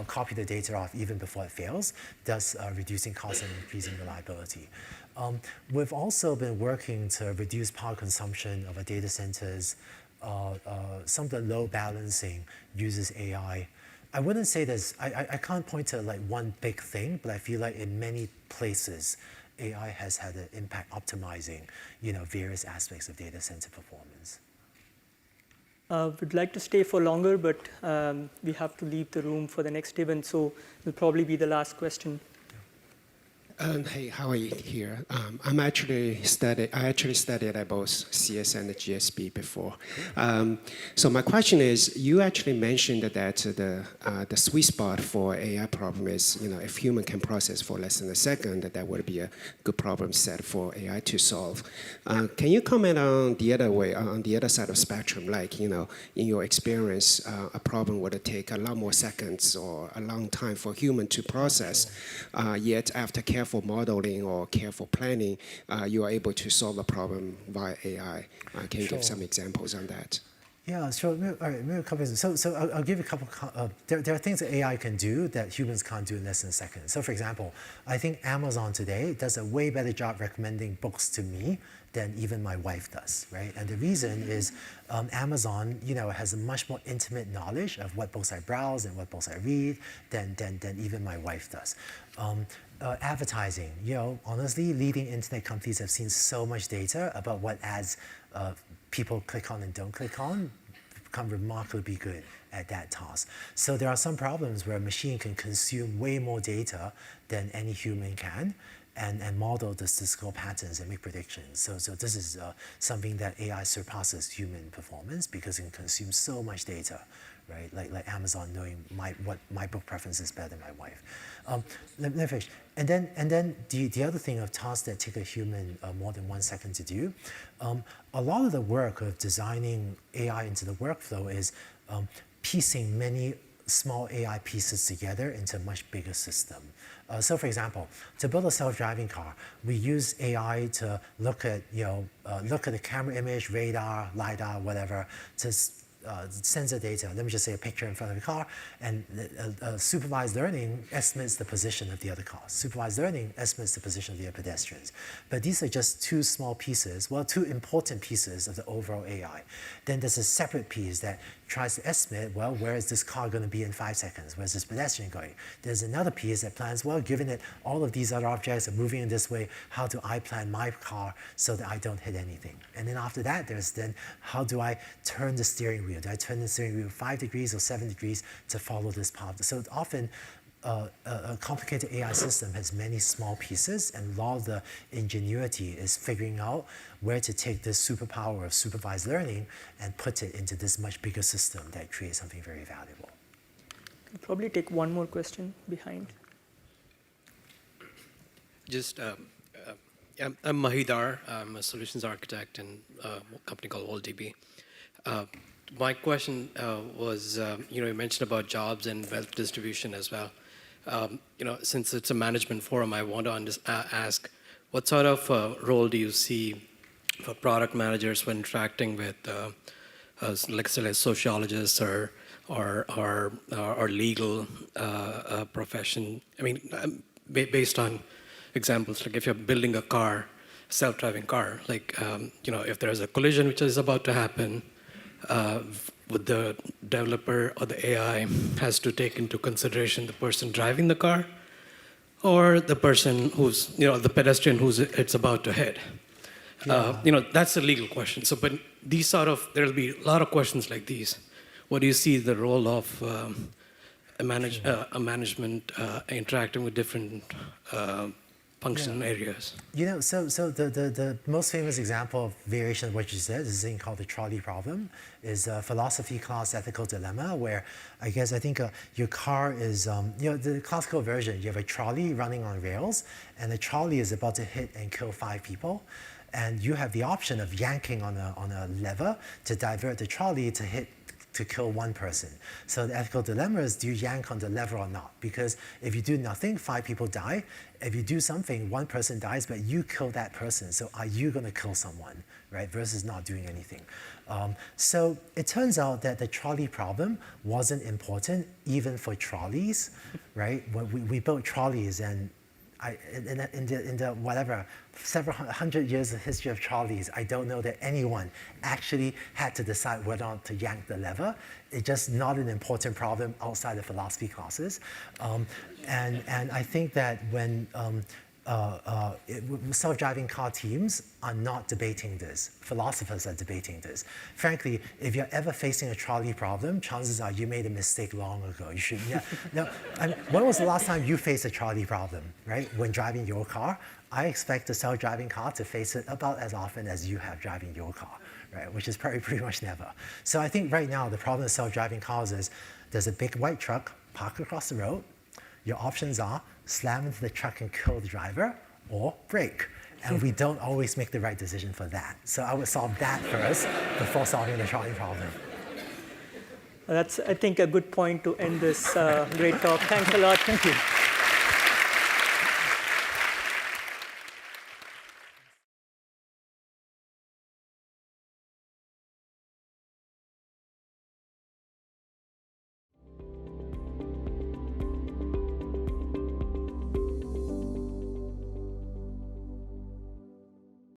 copy the data off even before it fails, thus reducing costs and increasing reliability. We've also been working to reduce power consumption of our data centers. Some of the load balancing uses AI. I wouldn't say there's, I can't point to like one big thing, but I feel like in many places, AI has had an impact optimizing, various aspects of data center performance. We'd like to stay for longer, but we have to leave the room for the next event, so it'll probably be the last question. Hey, how are you here? I actually studied at both CS and GSB before. So my question is, you actually mentioned that the sweet spot for AI problem is, if human can process for less than a second, that would be a good problem set for AI to solve. Can you comment on the other way, on the other side of the spectrum, like, in your experience, a problem would take a lot more seconds or a long time for human to process, yet after careful modeling or careful planning, you are able to solve the problem via AI. Can you give some examples on that? Yeah, sure. All right, maybe a couple of so I'll give you a couple. There are things that AI can do that humans can't do in less than a second. So, for example, I think Amazon today does a way better job recommending books to me than even my wife does, right? And the reason is Amazon, has a much more intimate knowledge of what books I browse and what books I read than even my wife does. Advertising, honestly, leading internet companies have seen so much data about what ads people click on and don't click on, become remarkably good at that task. So there are some problems where a machine can consume way more data than any human can, and model the statistical patterns and make predictions. So this is something that AI surpasses human performance because it can consume so much data, right? Like Amazon knowing what my book preference is better than my wife. Let me finish. And then the other thing of tasks that take a human more than 1 second to do, a lot of the work of designing AI into the workflow is piecing many small AI pieces together into a much bigger system. So for example, to build a self-driving car, we use AI to look at the camera image, radar, LiDAR, whatever, to sensor data. Let me just say a picture in front of the car, and supervised learning estimates the position of the other cars. Supervised learning estimates the position of the other pedestrians. But these are just two small pieces, well, two important pieces of the overall AI. Then there's a separate piece that tries to estimate, well, where is this car going to be in 5 seconds? Where's this pedestrian going? There's another piece that plans, well, given that all of these other objects are moving in this way, how do I plan my car so that I don't hit anything? And then after that, there's then, how do I turn the steering wheel? Do I turn the steering wheel 5 degrees or 7 degrees to follow this path? So often, a complicated AI system has many small pieces, and a lot of the ingenuity is figuring out where to take this superpower of supervised learning and put it into this much bigger system that creates something very valuable. I'll probably take one more question behind. Just, I'm Mahidar. I'm a solutions architect in a company called VoltDB. My question was, you mentioned about jobs and wealth distribution as well. Since it's a management forum, I want to ask, what sort of role do you see for product managers when interacting with, like sociologists or legal profession? I mean, based on examples, like if you're building a car, self-driving car, like if there's a collision which is about to happen, would the developer or the AI has to take into consideration the person driving the car, or the person who's, the pedestrian who's it's about to hit? That's a legal question. So, but these there'll be a lot of questions like these. What do you see the role of a management interacting with different function areas? So the most famous example of variation of what you said is a thing called the trolley problem. Is a philosophy class ethical dilemma where I think your car is, the classical version, you have a trolley running on rails, and the trolley is about to hit and kill 5 people. And you have the option of yanking on a lever to divert the trolley to kill 1 person. So the ethical dilemma is, do you yank on the lever or not? Because if you do nothing, 5 people die. If you do something, 1 person dies, but you kill that person. So are you going to kill someone, right? Versus not doing anything. So it turns out that the trolley problem wasn't important even for trolleys, right? When we built trolleys, and in the whatever several hundred years of history of trolleys, I don't know that anyone actually had to decide whether or not to yank the lever. It's just not an important problem outside of philosophy classes. And I think that when self-driving car teams are not debating this. Philosophers are debating this. Frankly, if you're ever facing a trolley problem, chances are you made a mistake long ago. You should, when was the last time you faced a trolley problem, right? When driving your car? I expect a self-driving car to face it about as often as you have driving your car, right? Which is probably pretty much never. So I think right now the problem with self-driving cars is there's a big white truck parked across the road. Your options are slam into the truck and kill the driver, or brake. And we don't always make the right decision for that. So I would solve that first before solving the trolley problem. That's, I think, a good point to end this great talk. Thanks a lot. Thank you.